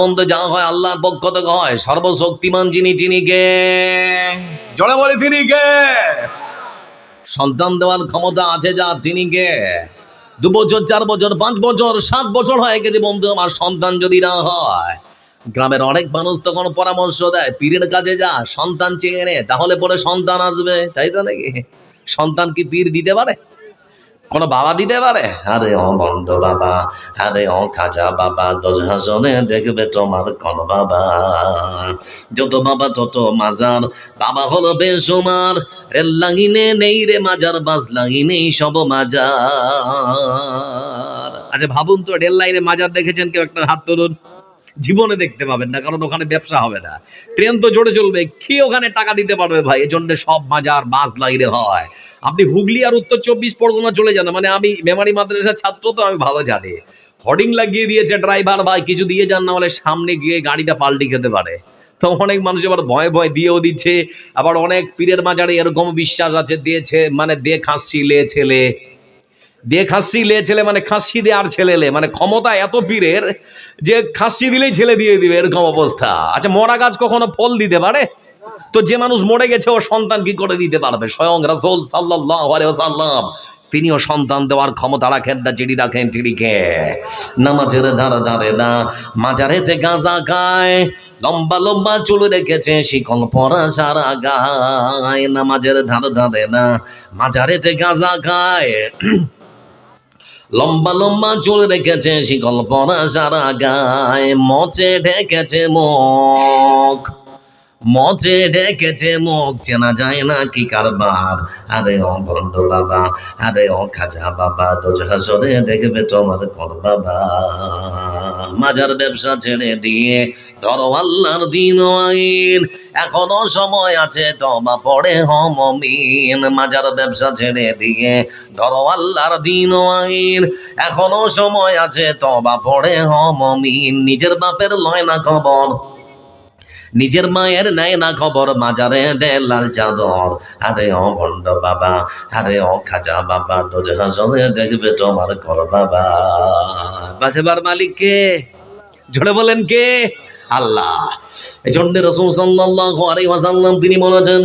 বন্ধু যা হয় আল্লাহর পক্ষ থেকে হয়। সর্বশক্তিমান যিনি, তিনি কে? জোরে বলে তিনি কে? সন্তান দেওয়ার ক্ষমতা আছে যা, তিনি কে? 2 বছর 4 বছর 5 বছর 7 বছর হয়ে গেছে বন্ধু, আমার সন্তান যদি না হয়। গ্রামের অনেক মানুষ তখন পরামর্শ দেয়, পীরের কাছে যা, সন্তান চেয়ে নে, তাহলে পরে সন্তান আসবে। তাই তো নাকি? সন্তান কি পীর দিতে পারে? কোন বাবা দিতে পারে? আরে ও বন্ধ বাবা, আরে ও খাজা বাবা, 10 হাসনে দেখবে তোমার কোন বাবা। যত বাবা তত মাজার, বাবা হলো বেসুমার। রেল লাইনে নেই রে মাজার, বাস লাইনে সব মাজার। আচ্ছা ভাবুন তো, রেল লাইনে মাজার দেখেছেন কেউ? একটা হাত তুলুন। জীবনে দেখতে পাবেন না, কারণ ওখানে ব্যবসা হবে না। ট্রেন তো জোরে চলবে, কি ওখানে টাকা দিতে পারবে ভাই? এজন্য সব মাজার বাস লাইনে হয়। আপনি হুগলি আর উত্তর 24 পরগনা চলে যান, মানে আমি মেমারি মাদ্রাসার ছাত্র তো আমি ভালো জানি। হোর্ডিং লাগিয়ে দিয়েছে ড্রাইভার ভাই, কিছু দিয়ে যান, না হলে সামনে গিয়ে গাড়িটা পাল্টি খেতে পারে। তো অনেক মানুষ আবার ভয় ভয় দিয়েও দিচ্ছে। আবার অনেক পীরের মাজারে এরকম বিশ্বাস আছে, দিয়েছে মানে দিয়ে খাসি লে ছেলে, দিয়ে খাসি লে ছেলে মানে খাসি দিয়ে আর ছেলে লে, মানে ক্ষমতা এত পীরের যে খাসি দিলেই ছেলে দিয়ে দিবে, এরকম অবস্থা। আচ্ছা মরা গাছ কখনো ফল দিতে পারে? তো যে মানুষ মরে গেছে ও সন্তান কি করে দিতে পারবে? স্বয়ং রাসূল সাল্লাল্লাহু আলাইহি ওয়াসাল্লাম তিনিও সন্তান দেওয়ার ক্ষমতা রাখেন না, যিনি রাখেন তিনি কে? নামাজের ধারে ধারে না, মাজারে যে গাঁজা খায়, লম্বা লম্বা চুল রেখেছে, শিকল পরা সারা গায়। নামাজের ধারে ধারে না, মাজারে যে গাঁজা খায়, লম্বা লম্বা চুল রেখেছে, শিকল পরা সারা গায়। মচে ঢেকেছে মুখ, মচে ঢেকেছে মুখ, চেনা যায় না কি কারবার। আরে ও ভণ্ড বাবা, আরে ও খাজা বাবা, 10 হাসরে দেখবে তোমার কোন বাবা। মাজার ব্যবসা ছেড়ে দিয়ে ধরো আল্লাহর দিন ও আইন, এখনো সময় আছে, তওবা পড়ে হও মুমিন। মাজার ব্যবসা ছেড়ে দিয়ে ধরো আল্লাহর দিন ও আইন, এখনো সময় আছে, তওবা পড়ে হও মুমিন। নিজের বাপের লয় না খবর, নিজের মায়ের নেয় না খবর, মাজারে দে লাল চাদর। আরে ও ভণ্ড বাবা, আরে ও খাজা বাবা, 10 হাসরে দেখবে তোমার কোন বাবা। বাঁচাবার মালিক কে? জোরে বলেন কে? আল্লাহ। এজন্য রাসূল সাল্লাল্লাহু আলাইহি ওয়াসাল্লাম তিনি বলেছেন,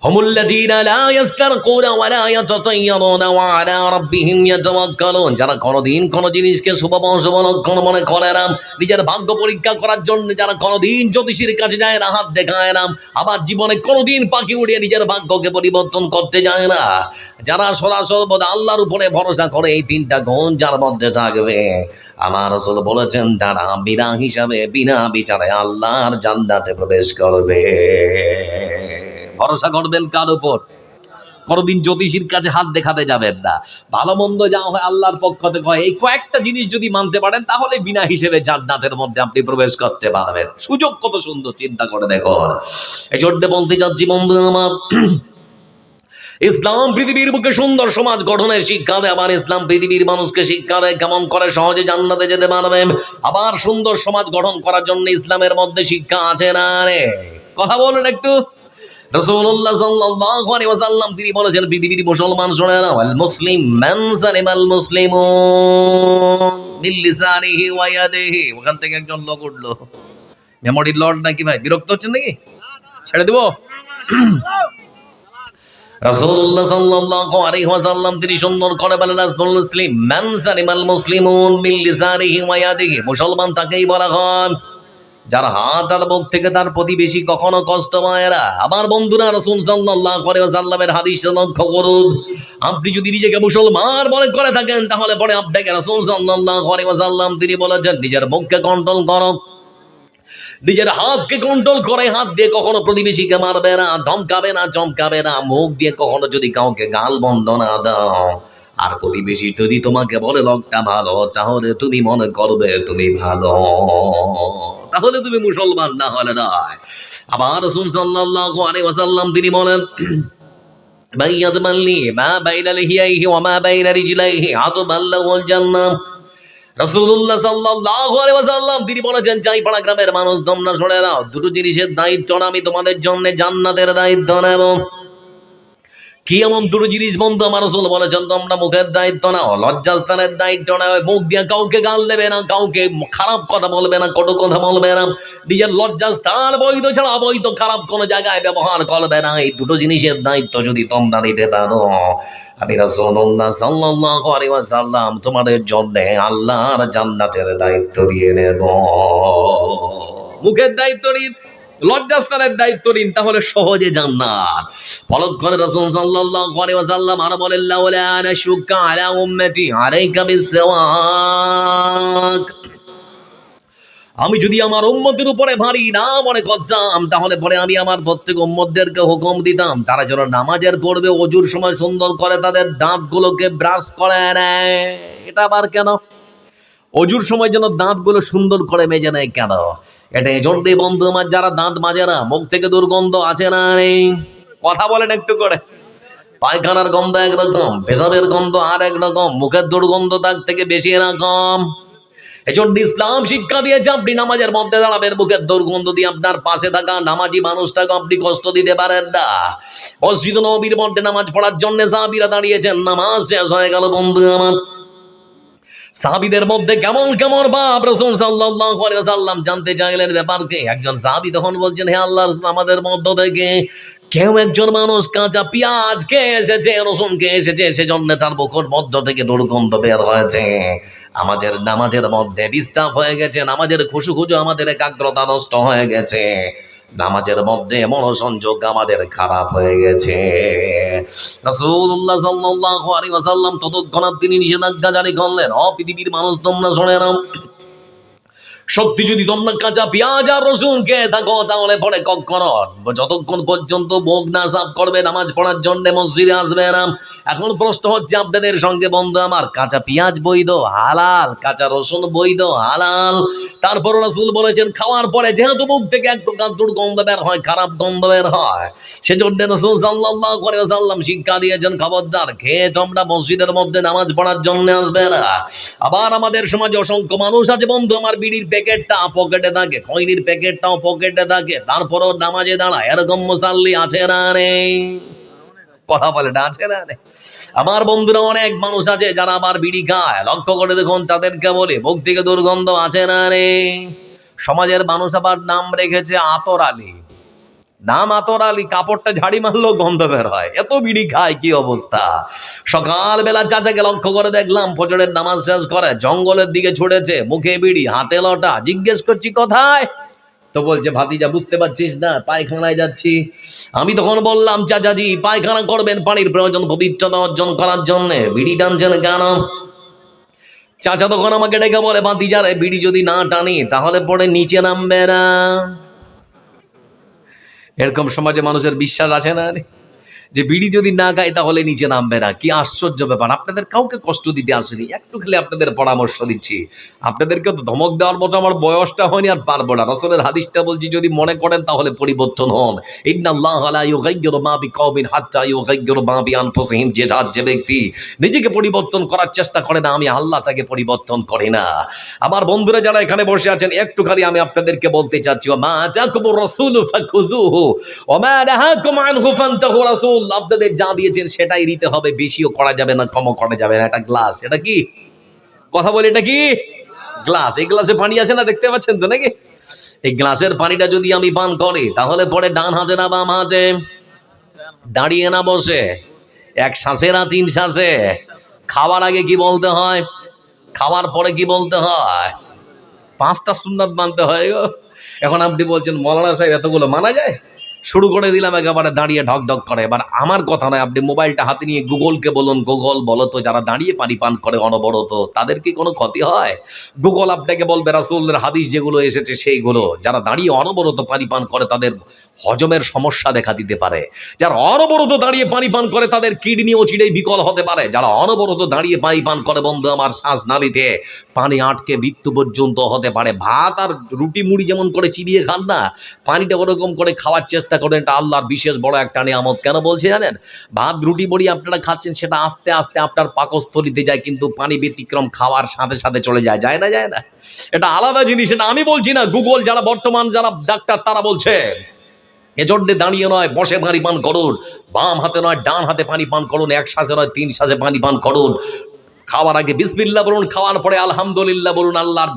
হুমুল্লাযীনা লা ইস্তারকুনা ওয়া লা ইয়াতাতায়্যারুনা ওয়া আলা রাব্বিহিম ইয়াতাওয়াক্কালুন। যারা কোনোদিন কোনো জিনিসকে শুভ লক্ষণ মনে করে না, নিজের ভাগ্য পরীক্ষা করার জন্য যারা কোনোদিন জ্যোতিষীর কাছে যায় না, হাত দেখায় না, আবার জীবনে কোনোদিন পাখি উড়িয়ে নিজের ভাগ্যকে পরিবর্তন করতে যায় না, যারা সরাসরি আল্লাহর উপরে ভরসা করে, এই 3টা গুণ যার মধ্যে থাকবে, আমার রাসূল বলেছেন তারা বিনা হিসাবে বিনা বিচারে আল্লাহর জান্নাতে প্রবেশ করবে। ভরসা করবেন কার উপর? কোনদিন জ্যোতিষীর কাছে হাত দেখাতে যাবেন না। ভালো মন্দ যা হয় আল্লাহর পক্ষ থেকে হয়। এই কয়েকটা জিনিস যদি মানতে পারেন, তাহলে বিনা হিসেবে জান্নাতের মধ্যে আপনি প্রবেশ করতে পারবেন। সুযোগ কত সুন্দর, চিন্তা করে দেখুন। এই জন্য বলতে চাচ্ছি বন্ধু আমার, ইসলাম পৃথিবীর বুকে সুন্দর সমাজ গঠনের শিক্ষা দেয়। আবার ইসলাম পৃথিবীর মানুষকে শিক্ষা দেয় কেমন করে সহজে জান্নাতে যেতে পারবে। আবার সুন্দর সমাজ গঠন করার জন্য ইসলামের মধ্যে শিক্ষা আছে না রে? কথা বলুন একটু। রাসূলুল্লাহ সাল্লাল্লাহু আলাইহি ওয়াসাল্লাম তিনি বলেছেন, পৃথিবীর মুসলমান শুনে নাও, আল মুসলিম মান সালিমাল মুসলিমুন মিন লিসানিহি ওয়া ইয়াদিহি। ওখান থেকে একজন লোক উঠলো, মেমোরি লর্ড নাকি ভাই? বিরক্ত হচ্ছেন নাকি? ছেড়ে দেব? রাসূলুল্লাহ সাল্লাল্লাহু আলাইহি ওয়াসাল্লাম তিনি সুন্দর করে বলেন, আল মুসলিম মান সালিমাল মুসলিমুন মিন লিসানিহি ওয়া ইয়াদিহি। মুসলমান তাকেই বলা হয় যার হাত আর মুখ থেকে তার প্রতিবেশী কখনো কষ্ট পায় না। আমার বন্ধুরা, রাসূল সাল্লাল্লাহু আলাইহি ওয়াসাল্লামের হাদিস লক্ষ্য করুন। আপনি যদি নিজেকে মুসলমান মনে করে থাকেন, তাহলে পরে আপনাকে রাসূল সাল্লাল্লাহু আলাইহি ওয়াসাল্লাম তিনি বলেছেন, নিজের মুখকে কন্ট্রোল করো, নিজের হাতকে কন্ট্রোল করে, হাত দিয়ে কখনো প্রতিবেশীকে মারবে না, ধমকাবে না, চমকাবে না। মুখ দিয়ে কখনো যদি কাউকে গাল বন্ধ না দাও, আর প্রতিবেশী যদি তোমাকে বলে লোকটা ভালো, তাহলে তুমি মনে করবে তুমি ভালো, তাহলে তুমি মুসলমান, না হলে নয়। আবার রাসূল সাল্লাল্লাহু আলাইহি ওয়াসাল্লাম তিনি বলেন, বাইয়াত মাল্লি মা বাইনা লিহিয়াইহি ওয়া মা বাইনা রিজলাইহি আতবাল লাহুল জান্নাহ। রাসূলুল্লাহ সাল্লাল্লাহু আলাইহি ওয়াসাল্লাম তিনি বলেছেন, চাইপাড়া গ্রামের মানুষ তোমরা শুনে নাও, দুটো জিনিসের দায়িত্ব আমি তোমাদের জন্য জান্নাতের দায়িত্ব নেব। কি এমন দুটো জিনিস বন্ধু আমার রাসূল বলেছেন, তোমরা মুখের দায়িত্ব নাও, লজ্জাস্থানের দায়িত্ব নাও। মুখ দিয়ে কাউকে গাল দেবে না, কাউকে খারাপ কথা বলবে না, কটু কথা বলবে না। নিজের লজ্জাস্থান বৈধ ছাড়া অবৈধ খারাপ কোনো জায়গায় ব্যবহার করবে না। এই দুটো জিনিসের দায়িত্ব যদি তোমরা নিতে পারো, আমি রাসূলুল্লাহ সাল্লাল্লাহু আলাইহি ওয়াসাল্লাম তোমাদের জন্য আল্লাহর জান্নাতের দায়িত্ব নিয়ে নেব। মুখের দায়িত্ব নিন, লজ্জাস্থানের দায়িত্ব নিন, তাহলে সহজে জান্নাত। পরক্ষণে রাসূল সাল্লাল্লাহু আলাইহি ওয়াসাল্লাম আরো বলেন, লাউলা আনা শুক্কা আলা উম্মতি আলাইকা বিসওয়াক, আমি যদি আমার উম্মতের উপরে ভারী না মনে করতাম, তাহলে পরে আমি আমার প্রত্যেক উম্মতদেরকে হুকুম দিতাম তারা যেন নামাজের পড়বে ওযুর সময় সুন্দর করে তাদের দাঁতগুলোকে ব্রাশ করে নেয়। এটা আবার কেন? অজুর সময় যেন দাঁতগুলো সুন্দর করে মেজে নেয় কেন? এটা এজন্যই বন্ধু আমার, যারা দাঁত মাজে না, মুখ থেকে দুর্গন্ধ আছে না নেই? কথা বলেন একটু করে। পায়খানার গন্ধ একরকম, পেশাবের গন্ধ আর একরকম, মুখের দুর্গন্ধ তার থেকে বেশি এরকম। এজন্য ইসলাম শিক্ষা দিয়েছে আপনি নামাজের মধ্যে দাঁড়াবেন, মুখের দুর্গন্ধ দিয়ে আপনার পাশে থাকা নামাজি মানুষটাকে আপনি কষ্ট দিতে পারেন না। মসজিদ নববীর মধ্যে নামাজ পড়ার জন্য সাহাবীরা দাঁড়িয়েছেন, নামাজ শেষ হয়ে গেল বন্ধু আমার। সাহাবীদের মধ্যে কেমন কেমন ভাব রাসূল সাল্লাল্লাহু আলাইহি ওয়াসাল্লাম জানতে চাইলেন ব্যাপারকে। একজন সাহাবী তখন বলছেন, হে আল্লাহর রাসূল, আমাদের মধ্য থেকে কেউ একজন মানুষ কাঁচা পেঁয়াজ খেয়ে এসেছে, রসুন খেয়ে এসেছে, সেজন্য তার বুকের মধ্য থেকে দুর্গন্ধ বের হয়েছে। আমাদের নামাজের মধ্যে ডিস্টার্ব হয়ে গেছে, নামাজের খুশু আমাদের একাগ্রতা নষ্ট হয়ে গেছে, নামাজের মধ্যে মনোসংযোগ আমাদের খারাপ হয়ে গেছে। রাসূলুল্লাহ সাল্লাল্লাহু আলাইহি ওয়াসাল্লাম ততক্ষণাৎ তিনি নিষেধাজ্ঞা জারি করলেন, পৃথিবীর মানুষ তোমরা শুনে নাও, সত্যি যদি তোমরা কাঁচা পেঁয়াজ আর রসুন খেয়ে থাকো, তাহলে পরে কখনো যতক্ষণ পর্যন্ত মুখ না সাফ করবে নামাজ পড়ার জন্য মসজিদে আসবে না। এখন প্রশ্ন হচ্ছে আপনাদের সঙ্গে বন্ধু আমার, কাঁচা পেঁয়াজ বৈধ হালাল, কাঁচা রসুন বৈধ হালাল, তারপর রাসূল বলেছেন খাওয়ার পরে যেহেতু মুখ থেকে এক প্রকার দুর্গন্ধ বের হয়, খারাপ গন্ধ বের হয়, সেজন্য রাসূল সাল্লাল্লাহু আলাইহি ওয়াসাল্লাম শিক্ষা দিয়েছেন, খবরদার খেয়ে তোমরা মসজিদের মধ্যে নামাজ পড়ার জন্য আসবে না। আবার আমাদের সমাজে অসংখ্য মানুষ আছে বন্ধু আমার, বিড়ির প্যাকেটটা পকেটে থাকে, খৈনির প্যাকেটটাও পকেটে থাকে, তারপরও নামাজে দাঁড়ায়। এরকম মুসাল্লি আছে না নেই? কথা বলে না, আছে না নেই? আমার বন্ধুরা অনেক মানুষ আছে যারা আবার বিড়ি খায়, লক্ষ্য করে দেখুন তাদেরকে বলে মুখ থেকে দুর্গন্ধ আছে না নেই? সমাজের মানুষ আবার নাম রেখেছে আতর আলী, নাম আতর আলী, কাপড়টা ঝাড়ি মারলেও গন্ধ বের হয়, এত বিড়ি খায়, কি অবস্থা। সকালবেলা চাচাকে লক্ষ্য করে দেখলাম ফজরের নামাজ শেষ করে জঙ্গলের দিকে ছুটেছে, মুখে বিড়ি, হাতে লটা। জিজ্ঞেস করছি কোথায়, তো বলছে ভাতিজা বুঝতে পারছিস না, পায়খানায় যাচ্ছি। আমি তখন বললাম, চাচাজি পায়খানা করবেন, পানির প্রয়োজন পবিত্রতা অর্জন করার জন্য, বিড়ি টানছেন কেন? চাচা তখন আমাকে ডেকে বলে, ভাতিজা রে, বিড়ি যদি না টানি তাহলে পরে নিচে নামবে না। এরকম সমাজে মানুষের বিশ্বাস আছে না যে বিড়ি যদি না খায় তাহলে নিচে নামবে না? কি আশ্চর্য ব্যাপার। আপনাদের কাউকে কষ্ট দিতে আসেনি, একটু খেলে আপনাদের পরামর্শ দিচ্ছি। আপনাদেরকে তো ধমক দেওয়ার মতো আমার বয়সটা হয়নি, আর পারবো না। রাসূলের হাদিসটা বলছি, যদি মনে করেন তাহলে পরিবর্তন হন। ইন্নাল্লাহা লা ইউগাইয়িরু মা বিকওমিন হাত্তা ইউগাইয়িরু মা বিআনফুসিহিম। যে ব্যক্তি নিজেকে পরিবর্তন করার চেষ্টা করে না, আমি আল্লাহ তাকে পরিবর্তন করি না। আমার বন্ধুরা যারা এখানে বসে আছেন, একটুখানি আমি আপনাদেরকে বলতে চাচ্ছি, মা জাকুমুর রাসূলু ফাখুযুহু ওয়া মা নাহাকুম আনহু ফান্তাহু। রাসূল আপনাদের যা দিয়েছেন সেটাই দিতে হবে, বেশিও করা যাবে না, কমও করা যাবে না। এটা গ্লাস, এটা কি কথা বলে, এটা কি গ্লাস। এই গ্লাসে পানি আছে না, দেখতে পাচ্ছেন তো নাকি? এই গ্লাসের পানিটা যদি আমি পান করি তাহলে পরে ডান হাতে না বাম হাতে, দাঁড়িয়ে না বসে, এক শ্বাসে না তিন শ্বাসে, খাওয়ার আগে কি বলতে হয়, খাওয়ার পরে কি বলতে হয়, 5টা সুন্নাত মানতে হয় গো। এখন আপনি বলছেন মৌলানা সাহেব এতগুলো মানা যায়? শুরু করে দিলাম একেবারে দাঁড়িয়ে ঢক ঢক করে। এবার আমার কথা নয়, আপনি মোবাইলটা হাতে নিয়ে গুগলকে বলুন, গুগল বলো তো যারা দাঁড়িয়ে পানি পান করে অনবরত, তাদের কি কোনো ক্ষতি হয়? গুগল আপনাকে বলবে রাসূলের হাদিস যেগুলো এসেছে সেইগুলো, যারা দাঁড়িয়ে অনবরত পানি পান করে তাদের হজমের সমস্যা দেখা দিতে পারে, যারা অনবরত দাঁড়িয়ে পানি পান করে তাদের কিডনি ও চিড়ে বিকল হতে পারে, যারা অনবরত দাঁড়িয়ে পানি পান করে বন্ধু আমার শ্বাস নালীতে পানি আটকে মৃত্যু পর্যন্ত হতে পারে। ভাত আর রুটি মুড়ি যেমন করে চিবিয়ে খান না, পানিটা ওরকম করে খাওয়ার চেষ্টা করেন, এটা আল্লাহর বিশেষ বড় একটা নিয়ামত। কেন বলছি জানেন? ভাত রুটি মুড়ি আপনারা খাচ্ছেন, সেটা আস্তে আস্তে আপনার পাকস্থলিতে যায়, কিন্তু পানি ব্যতিক্রম খাওয়ার সাথে সাথে চলে যায়, যায় না, যায় না? এটা আলাদা জিনিস, এটা আমি বলছি না, গুগল যারা বর্তমান যারা ডাক্তার তারা বলছে। এজন্য দাঁড়িয়ে নয় বসে পানি পান করুন, বাম হাতে নয় ডান হাতে পানি পান করুন, এক শ্বাসে নয় 3 শ্বাসে পানি পান করুন। খাওয়ার আগে বিসমিল্লাহ বলুন, খাওয়ার পরে আলহামদুলিল্লাহ বলুন। আল্লাহর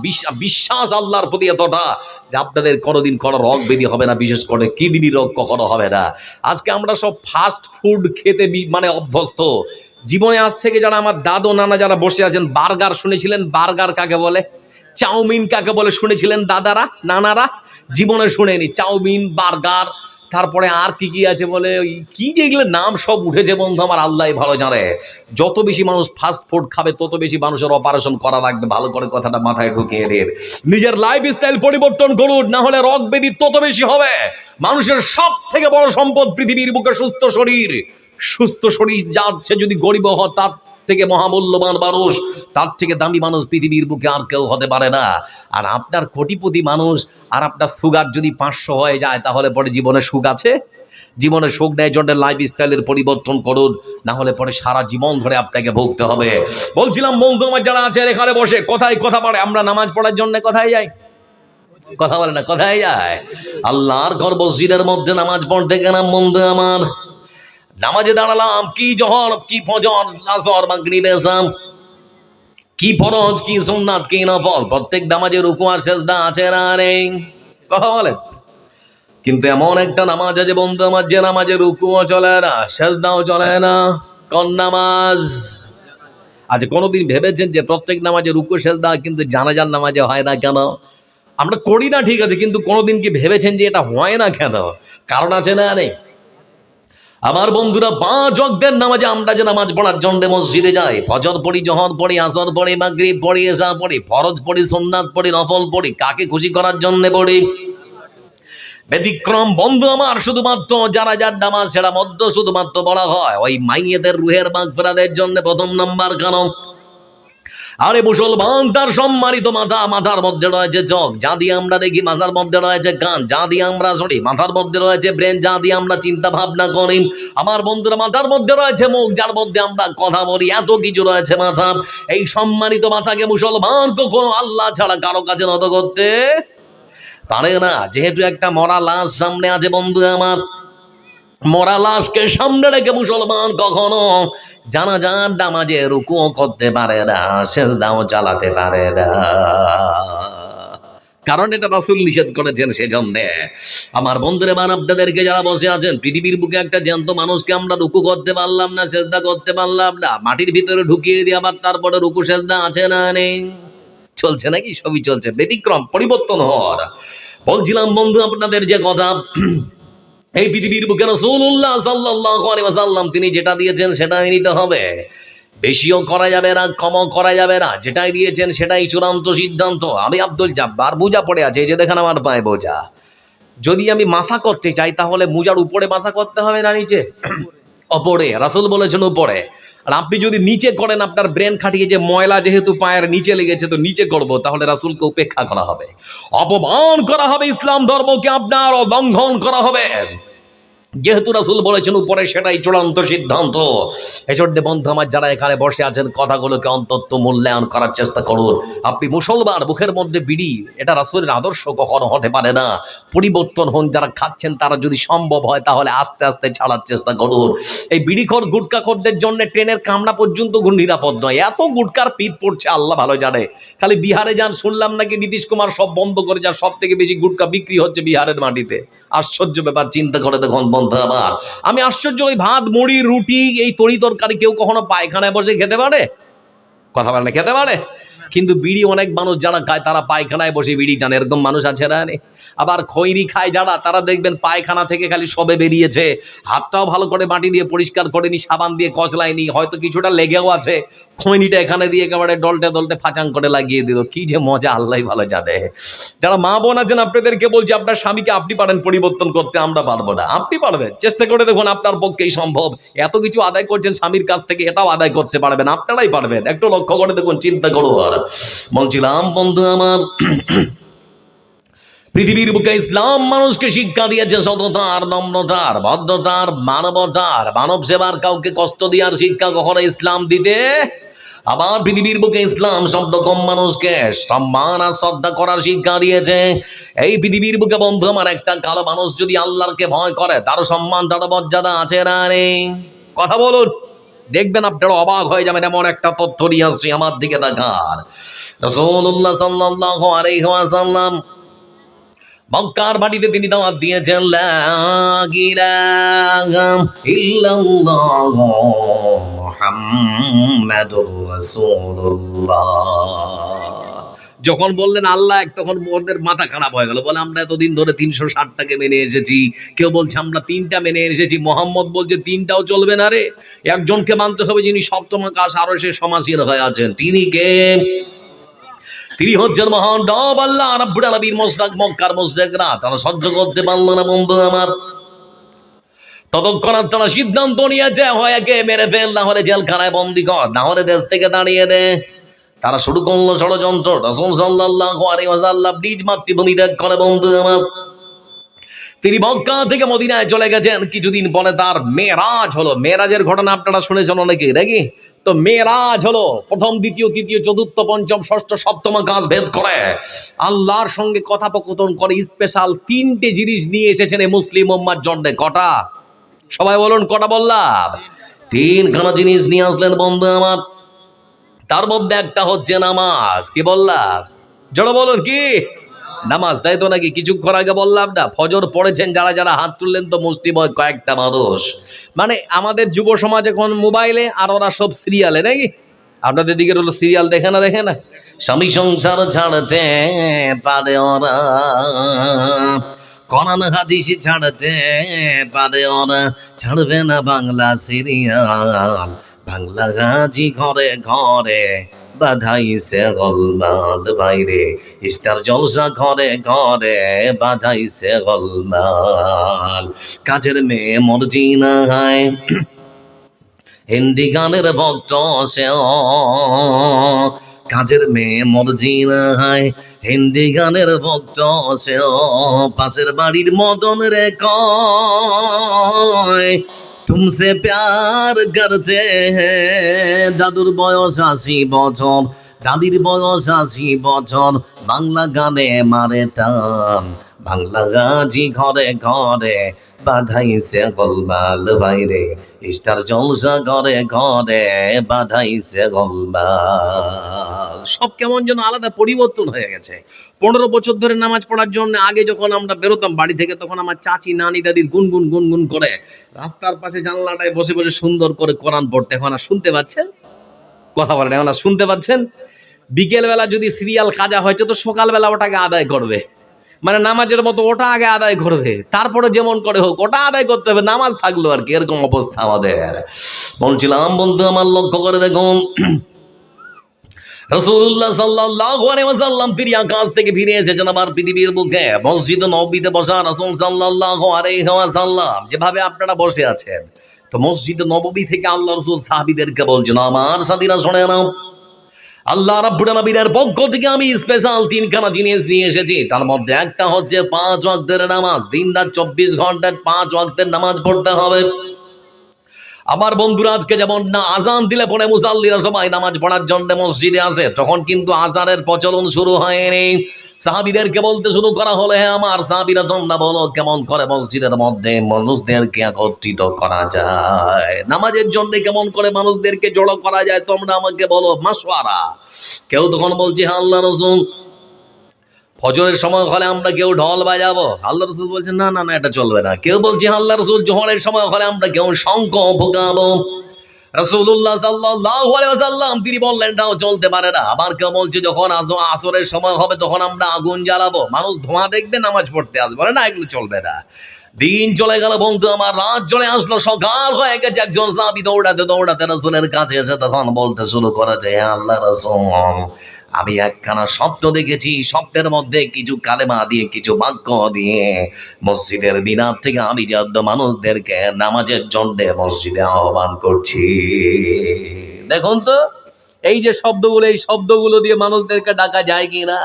বিশ্বাস আল্লাহর প্রতি এতটা যে আপনাদের কোনোদিন কোনো রোগ ব্যাধি হবে না, বিশেষ করে কিডনি রোগ কখনো হবে না। আজকে আমরা সব ফাস্ট ফুড খেতে মানে অভ্যস্ত। জীবনে আজ থেকে যারা আমার দাদু নানা যারা বসে আছেন, বার্গার শুনেছিলেন? বার্গার কাকে বলে? চাউমিন কাকে বলে শুনেছিলেন দাদারা নানারা? জীবনে শুনেনি। চাউমিন, বার্গার, তারপরে আর কি কি আছে বলে, ওই কি যে এগুলো নাম সব উঠেছে বন্ধু, আমার আল্লাহ ভালো জানে। যত বেশি মানুষ ফাস্ট ফুড খাবে তত বেশি মানুষের অপারেশন করা লাগবে। ভালো করে কথাটা মাথায় ঢুকিয়ে দিন। নিজের লাইফস্টাইল পরিবর্তন করুন, না হলে রোগ ব্যাধি তত বেশি হবে। মানুষের সব থেকে বড় সম্পদ পৃথিবীর বুকে সুস্থ শরীর। সুস্থ শরীর যাচ্ছে, যদি গরিব হয় তার থেকে মহামূল্যবান মানুষ, তার থেকে দামি মানুষ পৃথিবীর বুকে আর কেউ হতে পারে না। আর আপনার কোটিপতি মানুষ আর আপনার সুগার যদি 500 হয়ে যায়, তাহলে পরে জীবনে সুখ আছে? জীবনে সুখ নেই। জন্য লাইফস্টাইলের পরিবর্তন করুন, না হলে পরে সারা জীবন ধরে আপনাকে ভুগতে হবে। বলছিলাম বন্ধু আমার যারা আছে এখানে বসে কোথায় কথা পড়ে, আমরা নামাজ পড়ার জন্য কোথায় যাই? কথা বলে না, কোথায় যায়? আল্লাহর ঘর মসজিদের মধ্যে নামাজ পড়তে গেলাম বন্ধু আমার। নামাজে দাঁড়ালাম, কি জহর, কি ফজর, আসর, মাগরিব, এশা, কি ফরজ, কি সুন্নাত, কি নফল, প্রত্যেক নামাজে রুকু আর সিজদা আছে না নেই? কথা বলে। কিন্তু এমন একটা নামাজ আছে বন্ধু আমার, যে নামাজে রুকুও চলে না, সিজদাও চলে না। কোন নামাজ? আজ কোনোদিন ভেবেছেন যে প্রত্যেক নামাজে রুকু সিজদা কিন্তু জানাজার নামাজে হয় না কেন? আমরা করি না ঠিক আছে, কিন্তু কোনোদিন কি ভেবেছেন যে এটা হয় না কেন? কারণ আছে না নেই? আমার বন্ধুরা, 5 ওয়াক্তের নামাজে আমরা যে নামাজ পড়ার জন্য মসজিদে যাই, ফজর পড়ি, জোহর পড়ি, আসর পড়ি, মাগরিব পড়ি, এশা পড়ি, ফরজ পড়ি, সুন্নাত পড়ি, নফল পড়ি, কাকে খুশি করার জন্য পড়ি? ব্যতিক্রম বন্ধু আমার শুধুমাত্র যারা যার নামাজ সেটা মধ্য শুধুমাত্র বলা হয় ওই মাইয়েদের রুহের মাগফিরাতের জন্য প্রথম নাম্বার কারণ। আরে মুসলমান, তার সম্মানিত মাথা, মাথার মধ্যে রয়েছে চোখ, যা দিয়ে আমরা দেখি, মাথার মধ্যে রয়েছে কান, যা দিয়ে আমরা শুনি, মাথার মধ্যে রয়েছে ব্রেন, যা দিয়ে আমরা চিন্তা ভাবনা করি। আমার বন্ধুরা, মাথার মধ্যে রয়েছে মুখ, যার মধ্যে আমরা কথা বলি, এত কিছু রয়েছে মাথা। এই সম্মানিত মাথাকে মুসলমান কখনো আল্লাহ ছাড়া কারো কাছে নত করতে পারে না। যেহেতু একটা মরা লাশ সামনে আছে বন্ধু আমার, মরা লাশকে সামনে রেখে মুসলমান কখনো জানাজার নামাজে রুকুও করতে পারে না, সিজদাও চালাতে পারে না। কারণ এটা রাসূল নিষেধ করেছেন। সেজন্য আমার বন্ধুরা, আপনাদেরকে যারা বসে আছেন, পৃথিবীর বুকে একটা জ্যান্ত মানুষকে আমরা রুকু করতে পারলাম না, সিজদা করতে পারলাম না, মাটির ভিতরে ঢুকিয়ে দিয়ে আবার তারপরে রুকু সিজদা আছে না নেই? চলছে নাকি? সবই চলছে। ব্যতিক্রম পরিবর্তন হওয়ার বলছিলাম বন্ধু আপনাদের যে কথা, এই পৃথিবীর বুকে রাসূলুল্লাহ সাল্লাল্লাহু আলাইহি ওয়াসাল্লাম তিনি যেটা দিয়েছেন সেটাই নিতে হবে। বেশিও করা যাবে না, কমও করা যাবে না। যেটাই দিয়েছেন সেটাই চূড়ান্ত সিদ্ধান্ত। আমি আব্দুল জাব্বার, মোজা পড়ে আছে, এই যে দেখেন আমার পায়ে মোজা। যদি আমি মাসা করতে চাই তাহলে মোজার উপরে মাসা করতে হবে না নিচে? উপরে। রাসূল বলেছেন উপরে। আর আপনি যদি নিচে করেন, আপনার ব্রেন খাটিয়ে যে ময়লা যেহেতু পায়ের নিচে লেগেছে, তো নিচে করব, তাহলে রাসূলকে উপেক্ষা করা হবে, অপমান করা হবে, ইসলাম ধর্মকে আপনার লঙ্ঘন করা হবে। যেহেতু রাসূল বলেছেন উপরে, সেটাই চূড়ান্ত সিদ্ধান্ত। এজন্য বন্ধু আমার যারা এখানে বসে আছেন, কথাগুলোকে অন্তত মূল্যায়ন করার চেষ্টা করুন। আপনি মুসলমান, মুখের মধ্যে বিড়ি, এটা রাসূলের আদর্শ কখনো হতে পারে না। পরিবর্তন হন। যারা খাচ্ছেন তারা যদি সম্ভব হয় তাহলে আস্তে আস্তে ছাড়ার চেষ্টা করুন। এই বিড়িখোর গুটখাখোরদের জন্য ট্রেনের কামরা পর্যন্ত নিরাপদ নয়। এত গুটকার পিত পড়ছে আল্লাহ ভালো জানে। খালি বিহারে যান, শুনলাম নাকি নীতিশ কুমার সব বন্ধ করে, যার সব থেকে বেশি গুটকা বিক্রি হচ্ছে বিহারের মাটিতে। আশ্চর্য ব্যাপার, চিন্তা করে দেখুন বন্ধু আমার। আমি আশ্চর্য, ওই ভাত, মুড়ি, রুটি, এই তরি তরকারি কেউ কখনো পায়খানায় বসে খেতে পারে? কথা বলে না, খেতে পারে? কিন্তু বিড়ি অনেক মানুষ যারা খায় তারা পায়খানায় বসে বিড়ি টানে, এরকম মানুষ আছে না? আবার খৈনি খায় যারা, তারা দেখবেন পায়খানা থেকে খালি সবে বেরিয়েছে, হাতটাও ভালো করে মাটি দিয়ে পরিষ্কার করেনি, সাবান দিয়ে কচলায়নি, হয়তো কিছুটা লেগেও আছে, খৈনিটা এখানে দিয়ে একেবারে ডলটে ডলটে ফাঁচাং করে লাগিয়ে দিল। কি যে মজা আল্লাহ ভালো জানে। যারা মা বোন আছেন, আপনাদেরকে বলছি, আপনার স্বামীকে আপনি পারেন পরিবর্তন করতে, আমরা পারবো না। আপনি পারবেন, চেষ্টা করে দেখুন, আপনার পক্ষেই সম্ভব। এত কিছু আদায় করছেন স্বামীর কাছ থেকে, এটাও আদায় করতে পারবেন, আপনারাই পারবেন। একটু লক্ষ্য করে দেখুন, চিন্তা করুন। বলছিলাম বন্ধু আমার, পৃথিবীর বুকে ইসলাম মানুষকে শিক্ষা দিয়েছে সততার, নম্রতার, ভদ্রতার, মানবতার, মানব সেবার। কাউকে কষ্ট দেওয়ার শিক্ষা কখনো ইসলাম দিতে। আবার পৃথিবীর বুকে ইসলাম সব রকম মানুষকে সম্মান আর শ্রদ্ধা করার শিক্ষা দিয়েছে। এই পৃথিবীর বুকে বন্ধু আমার, একটা কালো মানুষ যদি আল্লাহকে ভয় করে, তার সম্মান, তার মর্যাদা আছে না নেই? কথা বলুন, দেখবেন আপনারা অবাক হয়ে যাবেন। এমন একটা তথ্য নিয়ে আসছি, আমার দিকে তাকান। রাসূলুল্লাহ সাল্লাল্লাহু আলাইহি ওয়াসাল্লাম মক্কার বাড়িতে তিনি দাওয়াত দিয়েছেন, লা ইলাহা ইল্লাল্লাহ মুহাম্মাদুর রাসূলুল্লাহ। যখন বললেন আল্লাহ এক, তখন ওদের মাথা খারাপ হয়ে গেল। বলে আমরা এতদিন ধরে 360টাকে মেনে এসেছি, কেউ বলছে আমরা 3টা মেনে এসেছি, মোহাম্মদ বলছে 3টাও চলবে না রে, একজনকে মানতে হবে যিনি সপ্তম আকাশ আরো সে সমাসীন হয়ে আছেন। তিনি কে? তিনি হচ্ছেন মহান রব আল্লাহ রাব্বুল আলামিন। মুশরিক মক্কার মুশরিকরা তারা সহ্য করতে পারল না বন্ধু আমার। ততক্ষণ তারা সিদ্ধান্ত নিয়েছে, হয় একে মেরে ফেল, না হলে জেলখানায় বন্দি কর, না হলে দেশ থেকে দাঁড়িয়ে দে। তারা শুরু করলো ষড়যন্ত্র। রাসূল সাল্লাল্লাহু আলাইহি ওয়াসাল্লাম নিজ মাতৃভূমি ত্যাগ করে বন্ধু আমার তিনি মক্কা থেকে মদিনায় চলে গেছেন। কিছুদিন পরে তার মেরাজ হলো। মেরাজের ঘটনা আপনারা শুনেছেন অনেকে, নাকি? তো মেরাজ হলো প্রথম, দ্বিতীয়, তৃতীয়, চতুর্থ, পঞ্চম, ষষ্ঠ, সপ্তম আকাশ ভেদ করে আল্লাহর সঙ্গে কথোপকথন করে স্পেশাল 3টে জিনিস নিয়ে এসেছেন এই মুসলিম উম্মার জন্য। কটা? সবাই বলুন, কটা বললাম? 3খানা জিনিস নিয়ে আসলেন বন্ধু আমার। তার মধ্যে একটা হচ্ছে নামাজ। কি বললাম? জোরে বলুন, কি? নামাজ, তাই তো নাকি? কিছুক্ষণ আগে বললাম না, ফজর পড়েছেন যারা যারা, হাত তুললেন তো মুষ্টিময় কয়েকটা মানুষ। মানে আমাদের যুব সমাজ এখন মোবাইলে, আর ওরা সব সিরিয়ালে, নাকি? আপনাদের দিকের হলো সিরিয়াল, দেখে না? দেখে না? স্বামী সংসার ছাড়তে পারে ওরা, কোরআন হাদিস ছাড়তে পারে ওরা, ছাড়বে না বাংলা সিরিয়াল। বাংলা গাজি ঘরে ঘরে বাধাইছে গোলমাল, বাইরে স্টার জলসা ঘরে ঘরে বাধাইছে গোলমাল। কাজের মেয়ে মর্জি নাই, হিন্দি গানের ভক্ত সেও। কাজের মেয়ে মর্জি নাই, হিন্দি গানের ভক্ত সেও। পাশের বাড়ির মদন রে কয় তুমসে প্যার করতে হ্যাঁ। দাদুর বয়স 80 বছর, দাদির বয়স 80 বছর, বাংলা গানে মারে টান। বাংলা গাজি ঘরে ঘরে বাধাইছে গোলমাল, বাইরে স্টার জলসা ঘরে ঘরে বাধাইছে গোলমাল। সব কেমন যেন আলাদা পরিবর্তন হয়ে গেছে। 15 বছর ধরে নামাজ পড়ার জন্য আগে যখন আমরা বেরোতাম বাড়ি থেকে, তখন আমার চাচি, নানি, দাদির গুনগুন গুনগুন করে রাস্তার পাশে জানলাটায় বসে বসে সুন্দর করে কোরআন পড়তে। এখন আর শুনতে পাচ্ছেন? কথা বলেন, এখন আর শুনতে পাচ্ছেন? বিকেল বেলা যদি সিরিয়াল কাজা হয়েছে তো সকালবেলা ওটাকে আদায় করবে, মানে নামাজের মতো ওটা আগে আদায় করবে, তারপরে যেমন করে হোক ওটা আদায় করতে হবে, নামাজ থাকলো আর কি। এরকম অবস্থা আমাদের। বলছিলাম বন্ধু আমার, লক্ষ্য করে দেখুন, রাসূলুল্লাহ সাল্লাল্লাহু আলাইহি ওয়াসাল্লাম তিনি আকাশ থেকে ফিরে এসেছেন আবার পৃথিবীর বুকে। মসজিদ নববীতে বসা রাসূল সাল্লাল্লাহু আলাইহি ওয়াসাল্লাম যেভাবে আপনারা বসে আছেন, তো মসজিদ নববী থেকে আল্লাহ রাসূল সাহাবীদেরকে বলছেন, আমার সাথীরা শুনে নাও, আল্লাহ রাব্বুল আলামিনের পক্ষ থেকে আমি স্পেশাল 3খানা জিনিস নিয়ে এসেছি। তার মধ্যে একটা হচ্ছে 5 ওয়াক্তের নামাজ। দিন-রাত 24 ঘন্টায় 5 ওয়াক্তের নামাজ পড়তে হবে। আমার বন্ধুরা, আজকে যেমন না আজান দিলে পরে মুসাল্লিরা সবাই নামাজ পড়ার জন্য মসজিদে আসে, তখন কিন্তু আজানের প্রচলন শুরু হয়নি। সাহাবীদেরকে বলতে শুরু করা হলো, হে আমার সাহাবীরা, তোমরা বলো কেমন করে মসজিদের মধ্যে মানুষদেরকে একত্রিত করা যায়, নামাজের জন্য কেমন করে মানুষদেরকে জড়ো করা যায়, তোমরা আমাকে বলো মাশওয়ারা। কেউ তখন বলছে, হ্যাঁ আল্লাহ রাসূল, ফজরের সময় হলে আমরা কেউ ঢোল বাজাবো। আল্লাহ রাসূল বলছেন, না না না, এটা চলবে না। কেউ বলছে, আল্লাহ রাসূল, জোহরের সময় হলে আমরা কেউ শঙ্খ ফুঁকাবো। রাসূলুল্লাহ সাল্লাল্লাহু আলাইহি ওয়াসাল্লাম তিনি বললেন, এটাও চলতে পারে না। আবার কেউ বলছে, যখন আসরের সময় হবে তখন আমরা আগুন জ্বালাবো, মানুষ ধোঁয়া দেখবে, নামাজ পড়তে আসবে না, এগুলো চলবে না। দিন চলে গেল বন্ধু আমার, রাত চলে আসলো, সকাল হয়ে গেছে। একজন সাহাবী দৌড়াতে দৌড়াতে রাসূলের কাছে এসে তখন বলতে শুরু করেছে, হে আল্লাহ রাসূল, আমি একখানা স্বপ্ন দেখেছি। স্বপ্নের মধ্যে কিছু কালেমা দিয়ে, কিছু বাক্য দিয়ে মসজিদের মিনার থেকে আমি যাদ্য মানুষদেরকে নামাজের জন্য মসজিদে আহ্বান করছি। দেখুন তো, এই যে শব্দগুলো, এই শব্দগুলো দিয়ে মানুষদেরকে ডাকা যায় কি না?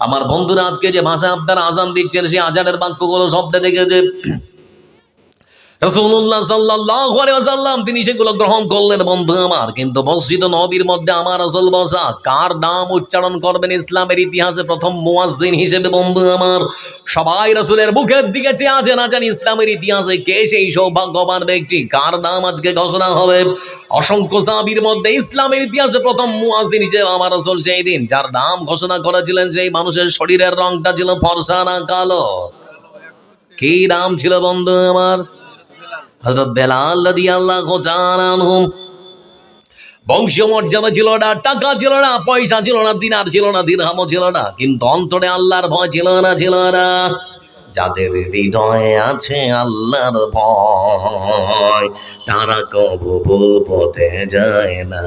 আমার বন্ধুরা, আজকে যে ভাষা আপনারা আজান দিচ্ছেন, সেই আজানের বাক্যগুলো শব্দে দেখেছে রাসূলুল্লাহ সাল্লাল্লাহু আলাইহি ওয়াসাল্লাম, তিনি সেগুলো গ্রহণ করলেন বন্ধু আমার। কিন্তু মসজিদ নববীর মধ্যে আমার রাসূল বসা, কার নাম উচ্চারণ করবেন ইসলামের ইতিহাসে প্রথম মুয়াজ্জিন হিসেবে বন্ধু আমার? সবাই রাসূলের মুখের দিকে চেয়ে আছে, না জানি ইসলামের ইতিহাসে কে সেই সৌভাগ্যবান ব্যক্তি, কার নাম আজকে ঘোষণা হবে। অসংখ্য সাহাবীর মধ্যে ইসলামের ইতিহাসে প্রথম মুয়াজ্জিন হিসেবে আমার রাসূল সেই দিন যার নাম ঘোষণা করেছিলেন, সেই মানুষের শরীরের রংটা ছিল ফর্সা না কালো? কি নাম ছিল বন্ধু আমার? হযরত বেলাল রাদিয়াল্লাহু তাআলা আনহু। বংশীয় মর্যাদা ছিল না, টাকা ছিল না, পয়সা ছিল না, দিনার ছিল না, দিরহামও ছিল না, কিন্তু অন্তরে আল্লাহর ভয় ছিল না। যাদের হৃদয়ে আছে আল্লাহর ভয়, তারা কবু ভুল পথে যায় না।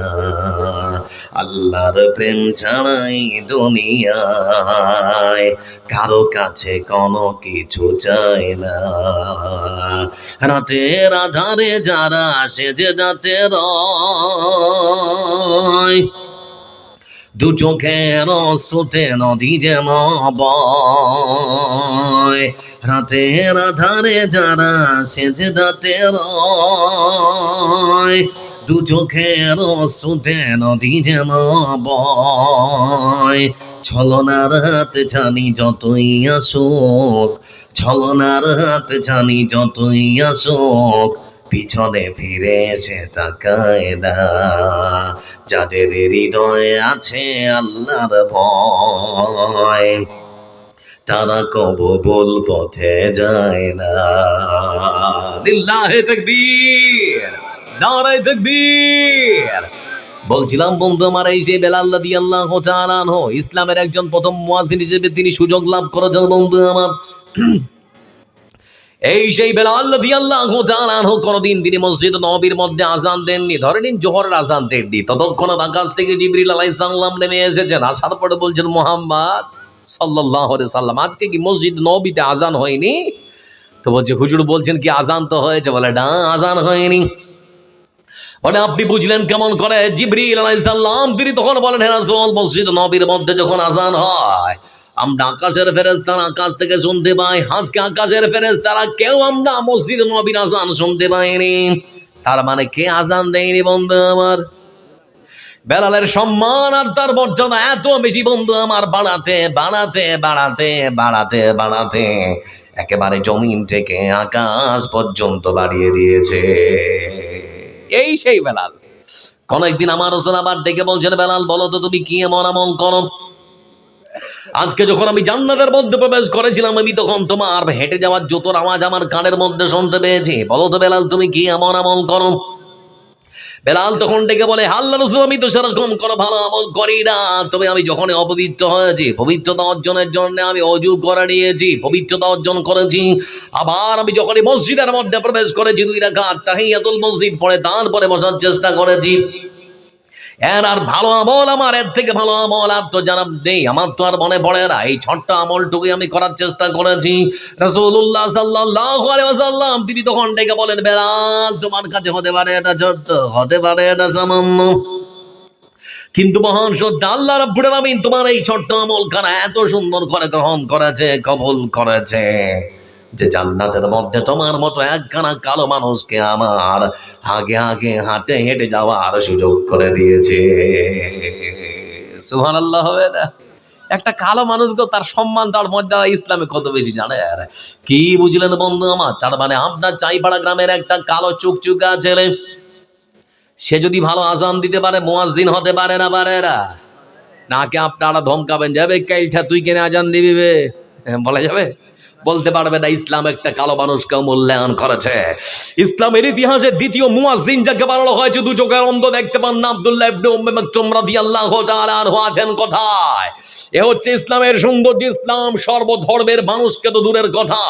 আল্লাহর প্রেম ছাড়াই দুনিয়ায় কারো কাছে কোনো কিছু চায় না। রাতের আধারে যারা সেজে যাতে রয়, দু চোখের অশ্রুতে নদী যেন বয়। রাতের আধারে যারা সেজে যাতে রয়, দু চোখের অশ্রুতে নদী যেন বয়। ছলনার হাত জানি যতই আসুক, ছলনার হাত জানি যতই আসুক, পিছনে ফিরে এসে তাকায় না। যাদের হৃদয়ে আছে আল্লাহর ভয়, তারা কবু ভুল পথে যায় না। লিল্লাহে তাকবীর, নারে তাকবীর। বলছিলাম বন্ধু আমার, এই যে বেলাল রাদিয়াল্লাহু তাআলা আনহু, ইসলামের একজন প্রথম মুয়াজ্জিন হিসেবে তিনি সুযোগ লাভ করেছেন বন্ধু আমার। এই সেই বেলাল রাদিয়াল্লাহু তাআলা আনহু, কোনদিন তিনি মসজিদ নববীর মধ্যে আজান দেননি। ধরে নিন জোহরের আজান দেননি, ততক্ষণে আকাশ থেকে জিবরিল আলাইহিস সালাম নেমে এসেছেন। আসার পরে বলছেন, মুহাম্মদ সাল্লাল্লাহু আলাইহি সাল্লাম, আজকে কি মসজিদ নববীতে আজান হয়নি? তো বলছে, হুজুর বলছেন কি আজান তো হয়েছে? বলে, না আজান হয়নি। বলে, আপনি বুঝলেন কেমন করে? জিবরিল আলাইহিস সালাম তিনি তখন বলেন, হে রাসূল, মসজিদ নববীর মধ্যে যখন আজান হয়, আমরা আকাশের ফেরেশতারা আকাশ থেকে শুনতে পাই। আজকে আকাশের ফেরেশতারা কেউ আমরা মসজিদ নববীর আজান শুনতে পাইনি। তার মানে কে আজান দেয়নি বন্ধু আমার? বেলালের সম্মান আর তার মর্যাদা এত বেশি বন্ধু আমার, বাড়াতে একেবারে জমিন থেকে আকাশ পর্যন্ত বাড়িয়ে দিয়েছে। এই সেই বেলাল। কোন একদিন আমার রাসূল আবার ডেকে বলছেন, বেলাল বলো তো তুমি কি এমন আমল করো? আজকে যখন আমি জান্নাতের মধ্যে প্রবেশ করেছিলাম, আমি তখন তোমার হেঁটে যাওয়ার জুতোর আওয়াজ আমার কানের মধ্যে শুনতে পেয়েছি। বলো তো বেলাল তুমি কি এমন আমল করো? বেলাল তখন ডেকে বলে, আল্লাহর রাসূল, আমি তো সেরকম কোনো ভালো আমল করি না, তবে আমি যখন অপবিত্র হয়েছি, পবিত্রতা অর্জনের জন্য আমি অজু করে নিয়েছি, পবিত্রতা অর্জন করেছি। আবার আমি যখনই মসজিদের মধ্যে প্রবেশ করেছি, 2 রাকাত তাহিয়াতুল মসজিদ পড়ে তারপরে বসার চেষ্টা করেছি। আর ভালো আমল, আমার এর থেকে ভালো আমল আর তো জানা নেই, আমার তো আর মনে পড়ে না। এই ছোট্ট আমলটুকুই আমি করার চেষ্টা করেছি। রাসূলুল্লাহ সাল্লাল্লাহু আলাইহি ওয়াসাল্লাম তিনি তখন ডেকে বলেন, বেলাল তোমার কাছে হতে পারে এটা ছোট্ট, হতে পারে এটা সামান্য, কিন্তু মহান সত্য আল্লাহ রাব্বুল আলামিন তোমার এই ছোট্ট আমলখানা এত সুন্দর করে গ্রহণ করেছে, কবুল করেছে, যে জান্নাতের মধ্যে তোমার মতো একখানা কালো মানুষকে আমার আগে আগে হাঁটে হেঁটে যাওয়ার সুযোগ করে দিয়েছে। সুবহানাল্লাহ হবে না? একটা কালো মানুষকে তার সম্মান, তার মর্যাদা ইসলামে কত বেশি জানে। আর কি বুঝলেন বন্ধু আমার? তার মানে আপনার চাইপাড়া গ্রামের একটা কালো চুকচুকা ছেলে, সে যদি ভালো আজান দিতে পারে, মুয়াজ্জিন হতে পারে না? পারে না? নাকে আপনারা ধমকাবেন, যাবে কাইলটা তুই কেন আজান দিবি বে, বলা যাবে? বলতে পারবে না। ইসলাম একটা কালো মানুষকে মূল্যায়ন করেছে। ইসলামের ইতিহাসে দ্বিতীয় মুয়াজ্জিন যাকে বানানো হয়েছে, 2 চোখের অন্ধ দেখতে পান না, আব্দুল্লাহ ইবনে উম্মে মাকতুম রাদিয়াল্লাহু তাআলা আনহু আছেন কোথায়? এ হচ্ছে ইসলামের সৌন্দর্য। ইসলাম সর্বধর্মের মানুষকে তো দূরের কথা,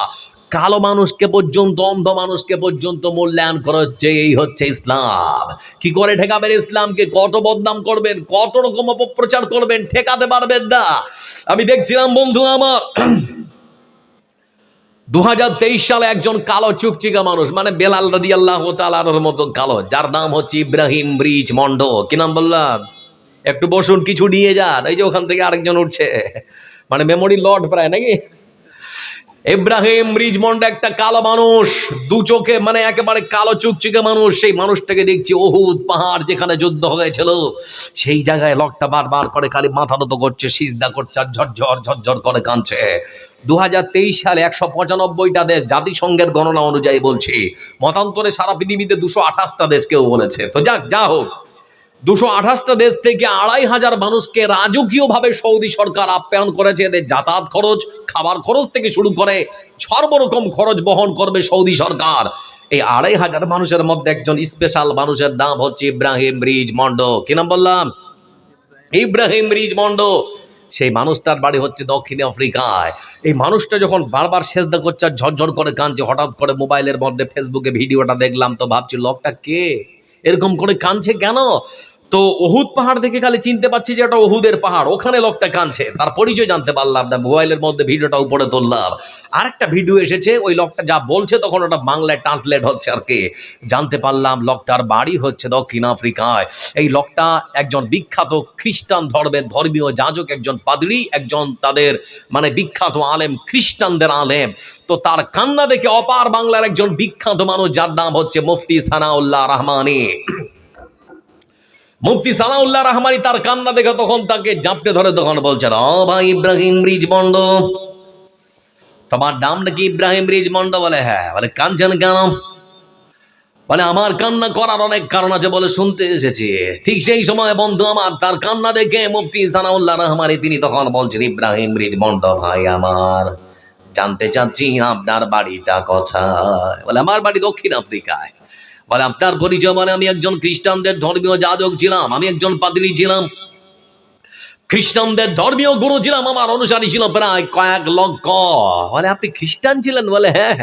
কালো মানুষকে পর্যন্ত, অন্ধ মানুষকে পর্যন্ত মূল্যায়ন করা হচ্ছে। এই হচ্ছে ইসলাম। কি করে ঠেকাবেন ইসলামকে? কত বদনাম করবেন, কত রকম অপপ্রচার করবেন, ঠেকাতে পারবেন না। আমি দেখছিলাম বন্ধু আমার 2023 সালে একজন কালো চুকচিকা মানুষ, মানে বেলাল রাদিয়াল্লাহু তাআলার মতো কালো, যার নাম হচ্ছে ইব্রাহিম ব্রিজ মন্ডো। কি নাম বললাম? একটু বসুন, কিছু নিয়ে যান। এই যে ওখান থেকে আরেকজন উঠছে, মানে মেমোরি লড প্রায় নাকি। ইব্রাহিম রিজমন্ড একটা কালো মানুষ, দু চোখে মানে একেবারে কালো চুকচুকে মানুষ। সেই মানুষটাকে দেখছি উহুদ পাহাড় যেখানে যুদ্ধ হয়েছিল সেই জায়গায় লোকটা বারবার করে খালি মাথা নত করছে, সিজদা করছে আর ঝরঝর ঝরঝর করে কাঁদছে। 2023 সালে 195টা দেশ, জাতিসংঘের গণনা অনুযায়ী বলছি, মতান্তরে সারা পৃথিবীতে 228টা দেশ কেউ বলেছে। তো যাক, যা হোক, 228টা দেশ থেকে 2,500 মানুষকে রাজকীয়ভাবে সৌদি সরকার আপ্যায়ন করেছে। এদের যাতায়াত খরচ, খাবার খরচ থেকে শুরু করে সর্বরকম খরচ বহন করবে সৌদি সরকার। এই 2,500 মানুষের মধ্যে একজন স্পেশাল মানুষের নাম হচ্ছে ইব্রাহিম রিজমন্ড। কি নাম বললাম? ইব্রাহিম রিজমন্ড। সেই মানুষটার বাড়ি হচ্ছে দক্ষিণ আফ্রিকায়। এই মানুষটা যখন বারবার সেজদা করছে আর ঝরঝর করে কাঁদছে, হঠাৎ করে মোবাইলের মধ্যে ফেসবুকে ভিডিওটা দেখলাম, তো ভাবছি লোকটা কে, এরকম করে কাঁদছে কেন? তো উহুদ পাহাড় দেখে খালি চিনতে পারছি যে এটা উহুদের পাহাড়, ওখানে লোকটা কাঁদছে। তার পরিচয় জানতে পারলাম না, মোবাইলের মধ্যে ভিডিওটা উপরে তুললাম। আরেকটা ভিডিও এসেছে, ওই লোকটা যা বলছে তখন ওটা বাংলায় ট্রান্সলেট হচ্ছে আর কি। জানতে পারলাম লোকটার বাড়ি হচ্ছে দক্ষিণ আফ্রিকায়। এই লোকটা একজন বিখ্যাত খ্রিস্টান ধর্মের ধর্মীয় যাজক, একজন পাদ্রী, একজন তাদের মানে বিখ্যাত আলেম, খ্রিস্টানদের আলেম। তো তার কান্না দেখে অপার বাংলার একজন বিখ্যাত মানুষ যার নাম হচ্ছে মুফতি সানাউল্লাহ রহমানী, মুফতি সানাউল্লাহ রহমানী তার কান্না দেখে তখন তাকে জাপটে ধরে তখন বলছেন, ও ভাই ইব্রাহিম রিজমন্ড, তোমার নাম নাকি ইব্রাহিম রিজমন্ড? বলে হ্যাঁ। বলে কাঁদছেন কেন? বলে আমার কান্না করার অনেক কারণ আছে বলে শুনতে এসেছি। ঠিক সেই সময় বন্ধু আমার, তার কান্না দেখে মুফতি সানাউল্লাহ রহমানী তিনি তখন বলছেন, ইব্রাহিম রিজমন্ড ভাই আমার, জানতে চাচ্ছি আপনার বাড়িটা কোথায়? বলে আমার বাড়ি দক্ষিণ আফ্রিকায়। বলে আপনার পরিচয়? বলে আমি একজন খ্রিস্টানদের ধর্মীয় যাজক ছিলাম, আমি একজন পাদ্রী ছিলাম, খ্রিস্টানদের ধর্মীয় গুরু ছিলাম, আমার অনুসারী ছিল প্রায় কয়েক লক্ষ। বলে আপনি খ্রিস্টান ছিলেন? বলে হ্যাঁ।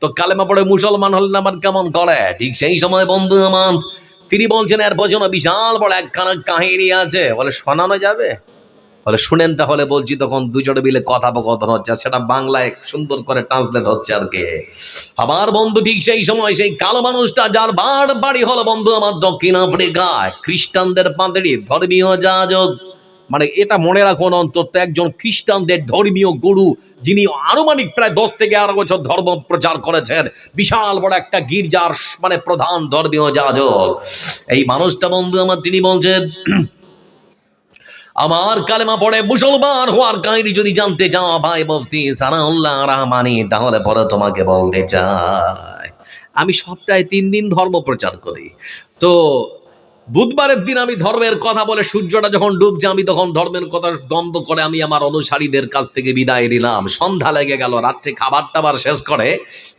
তো কালেমা পড়ে মুসলমান হলেন আমার কেমন করে? ঠিক সেই সময় বন্ধু আমার তিনি বলছেন, এর পেছনে বিশাল বড় একখানা কাহিনী আছে। বলে শোনানো যাবে? বলে শুনেন তাহলে বলছি। তখন দুজনে মিলে কথোপকথন হচ্ছে, সেটা বাংলায় সুন্দর করে ট্রান্সলেট হচ্ছে আর কি। আমার বন্ধু ঠিক সেই সময় সেই কালো মানুষটা যার বাড়ি হলো বন্ধু আমার দক্ষিণ আফ্রিকায়, খ্রিস্টানদের পাদ্রী, ধর্মীয় যাজক, মানে এটা মনে রাখুন অন্তত একজন খ্রিস্টানদের ধর্মীয় গুরু, যিনি আনুমানিক প্রায় 10 থেকে 11 বছর ধর্ম প্রচার করেছেন, বিশাল বড় একটা গির্জার মানে প্রধান ধর্মীয় যাজক। এই মানুষটা বন্ধু আমার তিনি বলছেন, আমার কালেমা পড়ে মুসলমান হওয়ার কাহিনী যদি জানতে চাও ভাই মুফতি সানাউল্লাহ রহমানী, তাহলে পরে তোমাকে বলতে চাই আমি সপ্তাহে 3 দিন ধর্ম প্রচার করি। তো বুধবারের দিন আমি ধর্মের কথা বলে সূর্যটা যখন ডুবছে আমি তখন ধর্মের কথা বন্ধ করে আমি আমার অনুসারীদের কাছ থেকে বিদায় নিলাম। সন্ধ্যা লেগে গেল, রাত্রে খাবার টাবার শেষ করে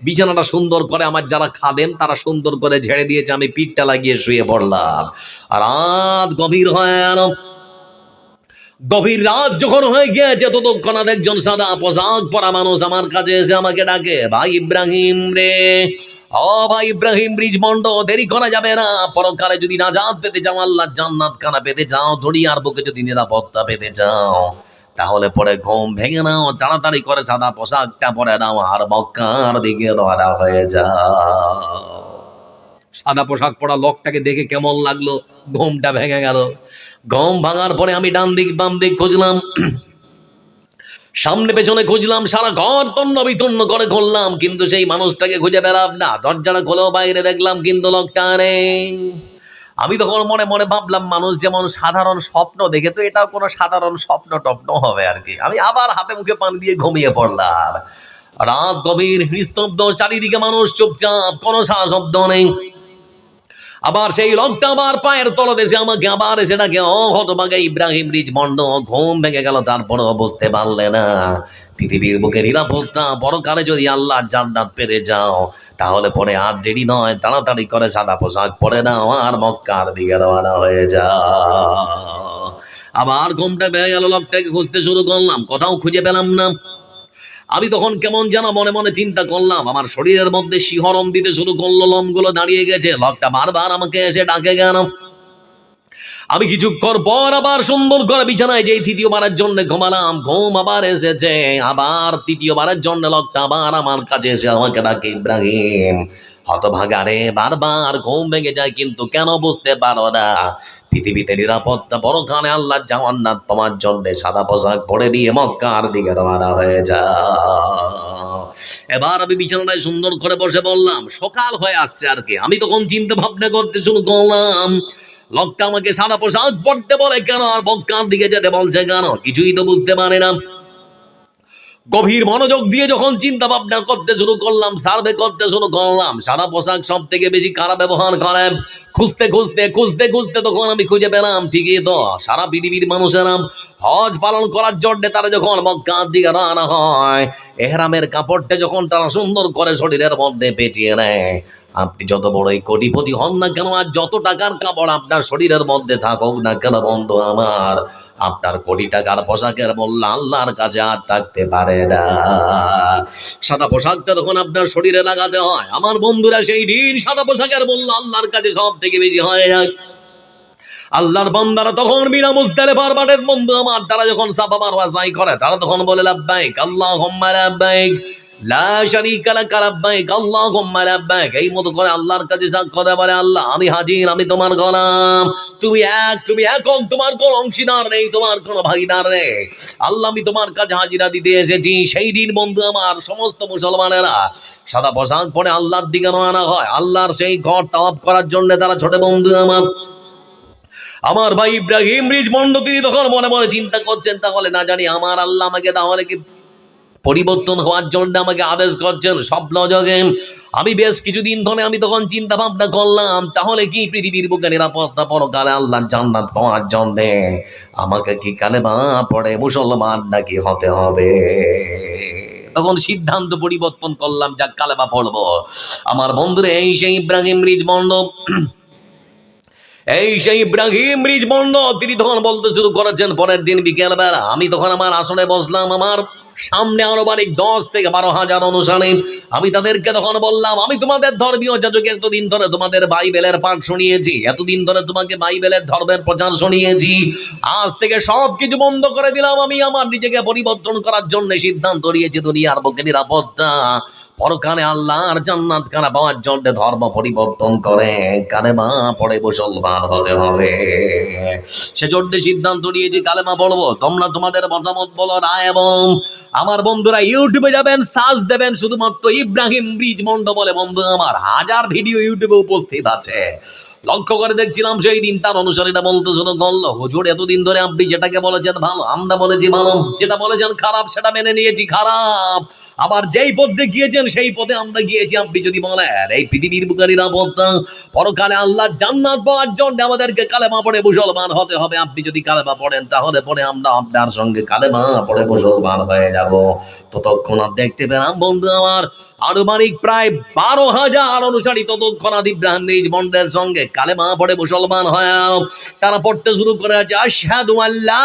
বিছানাটা সুন্দর করে আমার যারা খাদেম তারা সুন্দর করে ঝেড়ে দিয়েছে, আমি পিঠটা লাগিয়ে শুয়ে পড়লাম। রাত গভীর হয়ে গেল। গভীর রাত যখন হয়ে গিয়েছে ততক্ষণাৎ একজন সাদা পোশাক পরা মানুষ আমার কাছে এসে আমাকে ডাকে, ভাই ইব্রাহিম রে, ও ভাই ইব্রাহিম রিজমন্ড, দেরি করা যাবে না। পরকালে যদি নাজাত পেতে চাও, আল্লাহ জান্নাত খানা পেতে চাও, দুনিয়ার বুকে যদি নিরাপত্তা পেতে চাও, তাহলে পরে ঘুম ভেঙে নাও, তাড়াতাড়ি করে সাদা পোশাকটা পরে নাও আর মক্কার দিকে রওনা হয়ে যাও। সাদা পোশাক পরা লোকটাকে দেখে কেমন লাগলো, ঘুমটা ভেঙে গেল। ঘুম ভাঙার পরে আমি ডান দিক বাম দিক খুঁজলাম, সামনে পেছনে খুঁজলাম, সারা ঘর তন্ন বিতন্ন করে খুললাম, কিন্তু সেই মানুষটাকে খুঁজে পেলাম না। দরজাটা খুলেও বাইরে দেখলাম, কিন্তু লোকটা নেই। আমি তখন মনে মনে ভাবলাম, মানুষ যেমন সাধারণ স্বপ্ন দেখে, তো এটাও কোনো সাধারণ স্বপ্ন টপ্ন হবে আর কি। আমি আবার হাতে মুখে পানি দিয়ে ঘুমিয়ে পড়লাম। রাত গভীর, নিস্তব্ধ, চারিদিকে মানুষ চুপচাপ, কোনো সারা শব্দ নেই। আবার সেই লোকটা আবার পায়ের তলদেশে আমাকে আবার এসে ডাকে, ও হতভাগা ইব্রাহিম রিজমন্ড। ঘুম ভেঙে গেল, তারপরেও বুঝতে পারলে না পৃথিবীর বুকে নিরাপত্তা, পরকালে যদি আল্লাহ জান্নাত পেতে যাও, তাহলে পরে আর দেরি নয়, তাড়াতাড়ি করে সাদা পোশাক পরে নাও আর মক্কার দিকে রওনা হয়ে যাও। আবার ঘুমটা ভেঙে গেল, লোকটাকে খুঁজতে শুরু করলাম, কোথাও খুঁজে পেলাম না। আমি তখন কেমন যেন মনে মনে চিন্তা করলাম, আমার শরীরের মধ্যে শিহরণ দিতে শুরু করলো, লোমগুলো দাঁড়িয়ে গেছে। লোকটা বারবার আমাকে এসে ডাকে গেল। আমি কিছুক্ষণ পর আবার সুন্দর করে বিছানায় যেই তৃতীয়বারের জন্য ঘুমালাম, ঘুম আবার এসেছে। আবার তৃতীয়বারের জন্য লোকটা আবার আমার কাছে এসে আমাকে ডাকে, ইব্রাহিম। হতভাগা রে, বারবার ঘুম ভেঙে যায়, কিন্তু কেন বুঝতে পারো না, পৃথিবীতে নিরাপত্তা পরকালে আল্লাহ জান্নাত পাওয়ার জন্য সাদা পোশাক পরে নিয়ে মক্কার দিকে রওনা হয়ে যাও। এবার আমি বিছানায় সুন্দর করে বসে বললাম, সকাল হয়ে আসছে আর কি। আমি তখন চিন্তা ভাবনা করতে শুরু করলাম, লোকটা আমাকে সাদা পোশাক পরতে বলে কেন, আর মক্কার দিকে যেতে বলছে কেন, কিছুই তো বুঝতে পারি না। গভীর মনোযোগ দিয়ে যখন চিন্তা ভাবনা করতে শুরু করলাম, সার্ভে করতে শুরু করলাম, সাদা পোশাক সব থেকে বেশি কারা ব্যবহার করে, খুঁজতে খুঁজতে খুঁজতে খুঁজতে তখন আমি খুঁজে পেলাম, ঠিকই তো, সারা পৃথিবীর মানুষেরা হজ পালন করার জন্য তারা যখন মক্কার দিকে রওনা হয়, এহরামের কাপড়টা যখন তারা সুন্দর করে শরীরের মধ্যে পেঁচিয়ে নেয়, আপনি যত বড়ই কোটিপতি হন না কেন, আর যত টাকার কাপড় আপনার শরীরের মধ্যে থাকুক না কেন বন্ধু আমার, আপনার কোটি টাকার পোশাকের মূল্য আল্লাহর কাছে আর থাকতে পারে না। সাদা পোশাকটা তখন আপনার শরীরে লাগাতে হয়। আমার বন্ধুরা, সেই দিন সাদা পোশাকের মূল্য আল্লাহর কাছে সব থেকে বেশি হয়ে যায়। আল্লাহর বান্দারা তখন বিনা মুজদালিফার মাঠের বন্ধু আমার, তারা যখন সাফা মারওয়া সাই করে, তারা তখন বলে লাব্বাইক আল্লাহুম্মা লাব্বাইক লা শারীকা লাক লাব্বাইক আল্লাহুম্মা লাব্বাইক। এই মতো করে আল্লাহর কাছে সাক্ষ্য দেয়, বলে আল্লাহ আমি হাজির, আমি তোমার গোলাম, তুমি একক, তোমার কোনো অংশীদার নেই, তোমার কোনো ভাগীদার নেই। আল্লাহ আমি তোমার কাছে হাজিরা দিতে এসেছি। সেই দিন বন্ধু আমার সমস্ত মুসলমানেরা সাদা পোশাক পরে আল্লাহর দিকে রওনা হয়, আল্লাহর সেই ঘর তাওয়াফ করার জন্য তারা ছোট বন্ধু আমার ভাই ইব্রাহিম রিজমন্ড, তিনি তখন মনে মনে চিন্তা করছেন, তাহলে না জানি আমার আল্লাহ আমাকে তাহলে কি পরিবর্তন হওয়ার জন্য আমাকে আদেশ করছেন স্বপ্ন যোগে। আমি বেশ কিছুদিন ধরে আমি তখন চিন্তা ভাবনা করলাম, তাহলে কি পৃথিবীর বুকে নিরাপত্তা পরকালে আল্লাহর জান্নাত পাওয়ার জন্য আমাকে কি কালেমা পড়ে মুসলমান নাকি হতে হবে। তখন সিদ্ধান্ত পরিবর্তন করলাম, যা কালেমা পড়বো। আমার বন্ধুরা, এই সেই ইব্রাহিম রিজমন্ড, তিনি তখন বলতে শুরু করেছেন। পরের দিন বিকেল বেলা আমি তখন আমার আসনে বসলাম, আমার সামনে আরো বাড়ি 10 থেকে 12,000 অনুসারী। আমি তাদেরকে তখন বললাম, আমি তোমাদের ধর্মীয় যাজক, এতদিন ধরে তোমাদের বাইবেলের পাঠ শুনিয়েছি, এতদিন ধরে তোমাকে বাইবেলের ধর্মের প্রচার শুনিয়েছি, আজ থেকে সবকিছু বন্ধ করে দিলাম। আমি আমার নিজেকে পরিবর্তন করার জন্য সিদ্ধান্ত নিয়েছি, দুনিয়ার বুকে নিরাপত্তা পরকালে আল্লাহর জান্নাত কারা পাওয়ার জন্য ধর্ম পরিবর্তন করে কালেমা পড়ে মুসলমান হতে হবে। সেজন্য সিদ্ধান্ত নিয়েছি কালেমা পড়বো। তোমরা তোমাদের মতামত বলো, রায় এবং আমার বন্ধুরা ইউটিউবে যাবেন, সার্চ দেবেন শুধুমাত্র ইব্রাহিম রিজমন্ড বলে, বন্ধু আমার 1000 ভিডিও ইউটিউবে উপস্থিত আছে। লক্ষ্য করে দেখছিলাম সেই দিন তার অনুসারীরা বলতে শুরু করলো, হুজুর এতদিন ধরে আপনি যেটাকে বলেছেন ভালো, আমরা বলেছি ভালো, যেটা বলেছেন খারাপ সেটা মেনে নিয়েছি খারাপ, আবার যেই পথে গিয়েছেন সেই পথে আমরা গিয়েছি। আপনি যদি বলেন এই পৃথিবীর বুকে নিরাপত্তা পরকালে আল্লাহর জান্নাত পাওয়ার জন্য আমাদেরকে কালেমা পড়ে মুসলমান হতে হবে, আপনি যদি কালেমা পড়েন তাহলে পরে আমরা আপনার সঙ্গে কালেমা পড়ে মুসলমান হয়ে যাব। ততক্ষণ দেখতে পেলাম বন্ধু আমার আনুমানিক প্রায় 12,000 অনুসারী ততক্ষণাৎ ইব্রাহিম রিজমন্ডের সঙ্গে কালেমা পড়ে মুসলমান হয়। তারা পড়তে শুরু করে আছে, আশহাদু আল্লা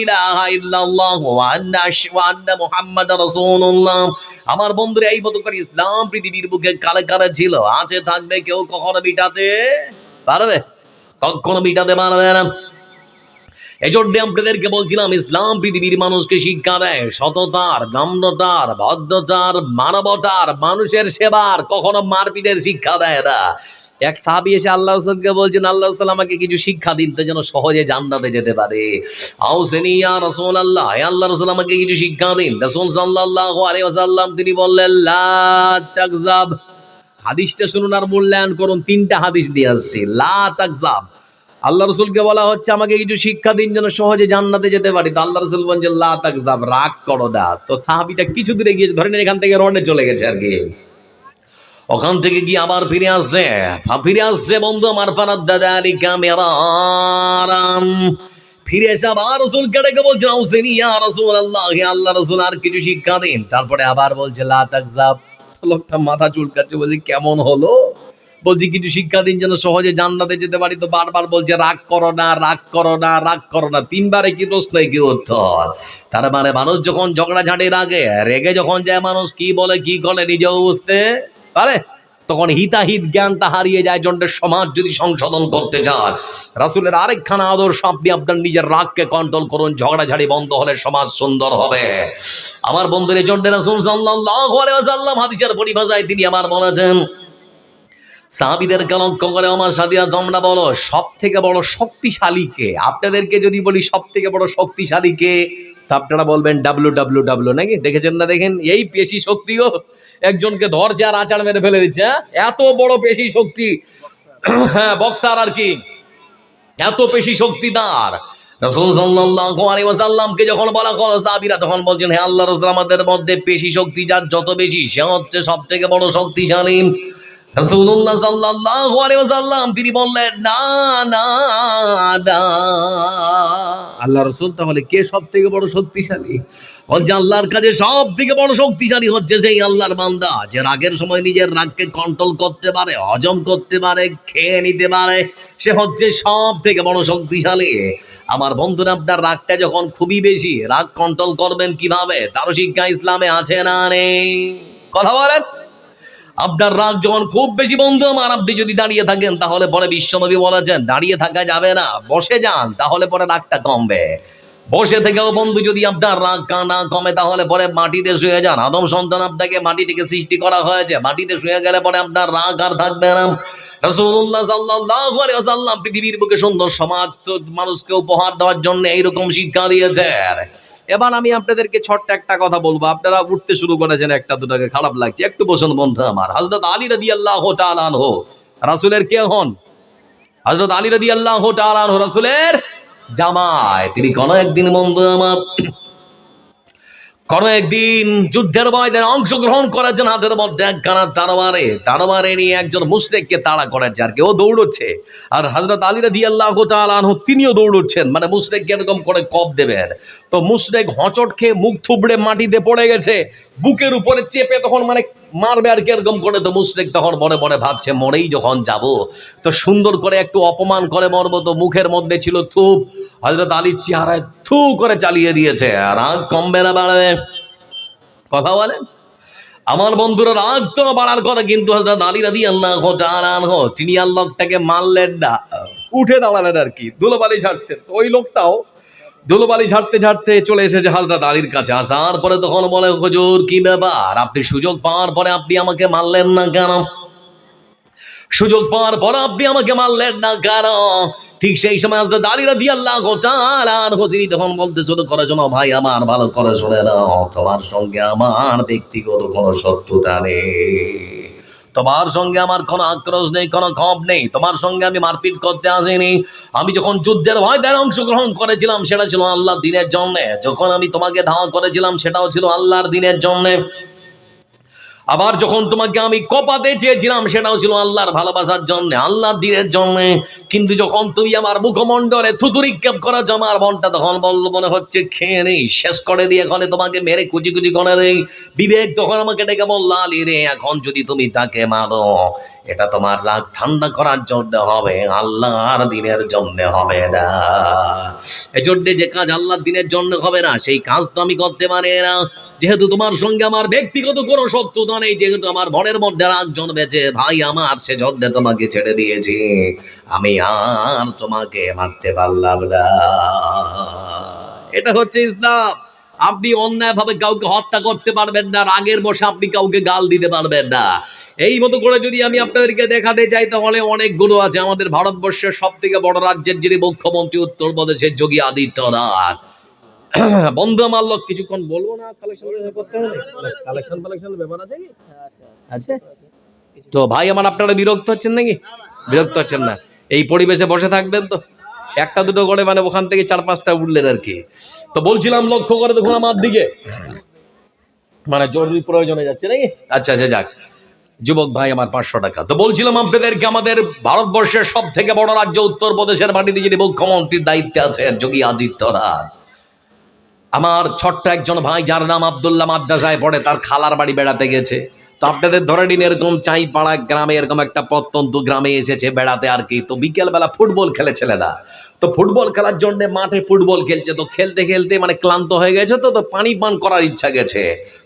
ইলাহা ইল্লাল্লাহ ওয়া আন্না মুহাম্মাদুর রাসূলুল্লাহ। আমার বন্ধুরা, এই মতো করে ইসলাম পৃথিবীর বুকে কালে কালে ছিল, আছে, থাকবে, কেউ কখনো মিটাতে পারবে, কখনো মিটাতে পারবে না। এজন্য আপনাদেরকে বলছিলাম, ইসলাম পৃথিবীর মানুষকে শিক্ষা দেয় সততার, নম্রতার, ভদ্রতার, মানবতার, মানুষের সেবার, কখনো মারপিটের শিক্ষা দেয় না। এক সাহাবী এসে আল্লাহ রাসূলকে বলছেন, আল্লাহ রাসূল আমাকে কিছু শিক্ষা দিন তো যেন সহজে জান্নাতে যেতে পারে। আউসিনি ইয়া রাসূলুল্লাহ, হে আল্লাহ রাসূল আমাকে কিছু শিক্ষা দিন। রাসূল সাল্লাল্লাহু আলাইহি ওয়াসাল্লাম তিনি বললেন, লা তাকযাব। হাদিসটা শুনুন আর মূল্যায়ন করুন। 3টা হাদিস দিয়ে আসছি। লা তাকযাব, আল্লাহ রাসূলকে বলা হচ্ছে আমাকে কিছু শিক্ষা দিন যেন সহজে জান্নাতে যেতে পারি। তো আল্লাহ রাসূল বলেন, লা তাকযাব, রাগ করো না। তো সাহাবীটা কিছু দূরে গিয়ে ধরেন এখান থেকে রোডে চলে গেছে আর কি, ওখান থেকে গিয়ে আবার ফিরে আসছে বন্ধু আমার, ফিরে এসে আবার রাসূলকে ডেকে বলছেন, আউসিনি ইয়া রাসূলুল্লাহ, হে আল্লাহ রাসূল আর কিছু শিক্ষা দিন। তারপরে আবার বলছে লা তাকযাব। লোকটা মাথা চুলকাচ্ছে, বলছে কেমন হলো, বলছি কিছু শিক্ষা দিন যেন সহজে জান্নাতে যেতে পারি। তো বারবার বলছে রাগ করো না, রাগ করো না, রাগ করো না। 3বারে কি প্রশ্ন, কি উত্তর। তার মানে মানুষ যখন ঝগড়াঝাটির আগে রেগে যখন যায়, মানুষ কি বলে কি করে নিজেও বুঝতে পারে, তখন হিতাহিত জ্ঞানটা হারিয়ে যায়। জন্য সমাজ যদি সংশোধন করতে চান, রাসূলের আরেকখানা আদর্শ, আপনি আপনার নিজের রাগকে কন্ট্রোল করুন, ঝগড়াঝাটি বন্ধ হলে সমাজ সুন্দর হবে। আমার বন্ধুর জন্য রাসূল সাল্লাল্লাহু আলাইহি ওয়াসাল্লাম হাদিসের পরিভাষায় তিনি আমার বলেছেন, সাহাবীদেরকে লক্ষ্য করে আমার সাথীরা তোমরা বলো সব থেকে বড় শক্তিশালী কে? আপনাদেরকে যদি বলি সব থেকে বড় শক্তিশালী কে, তা আপনারা বলবেন WWW নাকি? দেখেছেন না? দেখেন এই পেশি শক্তি গো, একজনকে ধরছে আর আচার মেরে ফেলে দিচ্ছে। এত বড় পেশি শক্তি, হ্যাঁ বক্সার আর কি, এত পেশি শক্তিদার। রাসূল সাল্লাল্লাহু আলাইহি ওয়াসাল্লামকে যখন বলা হলো সাহাবীরা তখন বলছেন, হে আল্লাহর রাসূল, আমাদের মধ্যে পেশি শক্তি যার যত বেশি সে হচ্ছে সবথেকে বড় শক্তিশালী। রাসূলুল্লাহ সাল্লাল্লাহু আলাইহি ওয়াসাল্লাম তিনি বললেন, না না না, আল্লাহর রাসূল তাহলে কে সবথেকে বড় শক্তিশালী? বলছে আল্লাহর কাছে সবথেকে বড় শক্তিশালী হচ্ছে সেই আল্লাহর বান্দা যে রাগের সময় নিজের রাগকে কন্ট্রোল করতে পারে, হজম করতে পারে, খেয়ে নিতে পারে, সে হচ্ছে সবথেকে বড় শক্তিশালী। আমার বন্ধুরা, আপনার রাগটা যখন খুবই বেশি, রাগ কন্ট্রোল করবেন কিভাবে? তারও শিক্ষা ইসলামে আছে না নেই? কথা বলেন। আপনার রাগ যখন খুব বেশি বন্ধু আমার, আপনি যদি দাঁড়িয়ে থাকেন তাহলে পরে বিশ্বনবী বলেছেন দাঁড়িয়ে থাকা যাবে না, বসে যান, তাহলে পরে রাগটা কমবে। বসে থেকেও বন্ধু যদি আপনার রাগ না কমে তাহলে পরে মাটিতে শুয়ে যান। আদম সন্তান আপনাকে মাটি থেকে সৃষ্টি করা হয়েছে, মাটিতে শুয়ে গেলে পরে আপনার রাগ আর থাকবে না। রাসূলুল্লাহ সাল্লাল্লাহু আলাইহি ওয়াসাল্লাম পৃথিবীর বুকে সুন্দর সমাজ মানুষকে উপহার দেওয়ার জন্য এইরকম শিক্ষা দিয়েছেন। এবার আমি আপনাদেরকে ছোট্ট একটা কথা বলবো, আপনারা উঠতে শুরু করেছেন একটা দুটাকে, খারাপ লাগছে, একটু বসুন বন্ধু আমার। হযরত আলী রাদিয়াল্লাহু তাআলা আনহু রাসূলের কে হন? হযরত আলী রাদিয়াল্লাহু তাআলা আনহু রাসূলের জামাই। তিনি কোন একদিন বন্ধু আমার কোন একদিন যুদ্ধের ময়দানে অংশগ্রহণ করেছেন, হাতের মধ্যে একখানা তারবারে নিয়ে একজন মুশরিককে তাড়া করেছে, আর কেউ দৌড়চ্ছে, আর হযরত আলী রাদিয়াল্লাহু তাআলা আনহু তিনিও দৌড়চ্ছেন, মানে মুশরিককে এরকম করে কপ দেবেন। তো মুশরিক হোঁচট খেয়ে মুখ থুবড়ে মাটিতে পড়ে গেছে, বুকের উপরে চেপে তখন মানে মারবে আর কি এরকম করে। তো মুশরিক তখন মনে মনে ভাবছে মরেই যখন যাব তো সুন্দর করে একটু অপমান করে মরবো, তো মুখের মধ্যে ছিল থুপ, হযরত আলীর চেহারায় থু করে চালিয়ে দিয়েছে। রাগ কমবে না বাড়বে? কথা বলেন। আমার বন্ধুরা, রাগ তো বাড়ার কথা, কিন্তু হযরত আলী রাদিয়াল্লাহু তাআলা আনহু তিনি আর লোকটাকে মারলেন না, উঠে দাঁড়ালেন আর কি, ধুলোবালি ঝাড়ছেন। তো ওই লোকটাও ধুলোবালি ঝাড়তে ঝাড়তে চলে এসেছে হযরত আলীর কাছে। আসার পরে তখন বলে, হুজুর কি ব্যাপার, আপনি সুযোগ পাওয়ার পরে আপনি আমাকে মারলেন না কেন? সুযোগ পাওয়ার পর আপনি আমাকে মারলেন না কেন? ঠিক সেই সময় হযরত আলী রাদিয়াল্লাহু তাআলা আনহু তিনি তখন বলতে শুরু করে, শোনো ভাই আমার, ভালো করে শুনে নাও, তোমার সঙ্গে আমার ব্যক্তিগত কোনো শত্রুতা নেই, তোমার সঙ্গে আমার কোনো আক্রোশ নেই, কোনো ক্ষোভ নেই, তোমার সঙ্গে আমি মারপিট করতে আসিনি। আমি যখন যুদ্ধের ময়দানে অংশগ্রহণ করেছিলাম সেটা ছিল আল্লাহর দ্বীনের জন্য, যখন আমি তোমাকে ধাওয়া করেছিলাম সেটাও ছিল আল্লাহর দ্বীনের জন্য, আবার যখন তোমাকে আমি কপাতে চেয়েছিলাম সেটাও ছিল আল্লাহর ভালোবাসার জন্য, আল্লাহর দ্বীনের জন্য। কিন্তু যখন তুমি আমার মুখমণ্ডলে থুতুরিক্ষেপ করেছ আমার মনটা তখন বলল মনে হচ্ছে খেয়ে নেই, শেষ করে দিয়ে এখানে তোমাকে মেরে কুচি কুচি করে দেই। বিবেক তখন আমাকে ডেকে বলল, আলী রে, এখন যদি তুমি তাকে মারো এটা তোমার রাগ ঠান্ডা করার জন্য হবে, আল্লাহর দ্বীনের জন্য হবে না। এজন্য যে কাজ আল্লাহর দ্বীনের জন্য হবে না সেই কাজ তো আমি করতে পারি না। যেহেতু তোমার সঙ্গে আমার ব্যক্তিগত কোনো শত্রুতা নেই, যেহেতু আমার মনের মধ্যে রাগ জন্মেছে ভাই আমার, সেজন্য তোমাকে ছেড়ে দিয়েছি, আমি আর তোমাকে মারতে পারলাম না। এটা হচ্ছে ইসলাম। আপনি অন্যায়ভাবে কাউকে হত্যা করতে পারবেন না, রাগের বশে আপনি কাউকে গাল দিতে পারবেন না। এই মতো করে যদি আমি আপনাদেরকে দেখাতে চাই তাহলে অনেকগুলো আছে। আমাদের ভারতবর্ষের সব থেকে বড় রাজ্যের যিনি মুখ্যমন্ত্রী উত্তরপ্রদেশের যোগী আদিত্যনাথ, বন্ধু আমার লোক কিছুক্ষণ বলবো না, কালেকশন করতে হবে, কালেকশন ব্যাপার আছে কি? আছে তো ভাই আমার, আপনারা বিরক্ত হচ্ছেন নাকি? বিরক্ত হচ্ছেন না? এই পরিবেশে বসে থাকবেন তো, একটা দুটো করে মানে ওখান থেকে 4-5টা উঠলেন আর কি। তো বলছিলাম লক্ষ্য করে দেখুন আমার দিকে, মানে জরুরি প্রয়োজনে যাচ্ছে নাকি? আচ্ছা আচ্ছা যাক, যুবক ভাই আমার 500 টাকা। তো বলছিলাম আপনাদেরকে আমাদের ভারতবর্ষের সব থেকে বড় রাজ্য উত্তরপ্রদেশের মাটিতে যিনি মুখ্যমন্ত্রীর দায়িত্বে আছেন যোগী আদিত্যনাথ, আমার ছোট্ট একজন ভাই যার নাম আব্দুল্লাহ মাদ্রাসায় পড়ে, তার খালার বাড়ি বেড়াতে গেছে। তো আপনাদের ধরে নিন এরকম চাইপাড়া গ্রামে, এরকম একটা প্রত্যন্ত গ্রামে এসেছে বেড়াতে আর কি। তো বিকেলবেলা ফুটবল খেলে ছেলেরা, তো ফুটবল খেলার জন্য মাঠে ফুটবল খেলছে। তো খেলতে খেলতে মানে ক্লান্ত হয়ে গেছে, তো পানি পান করার ইচ্ছা গেছে।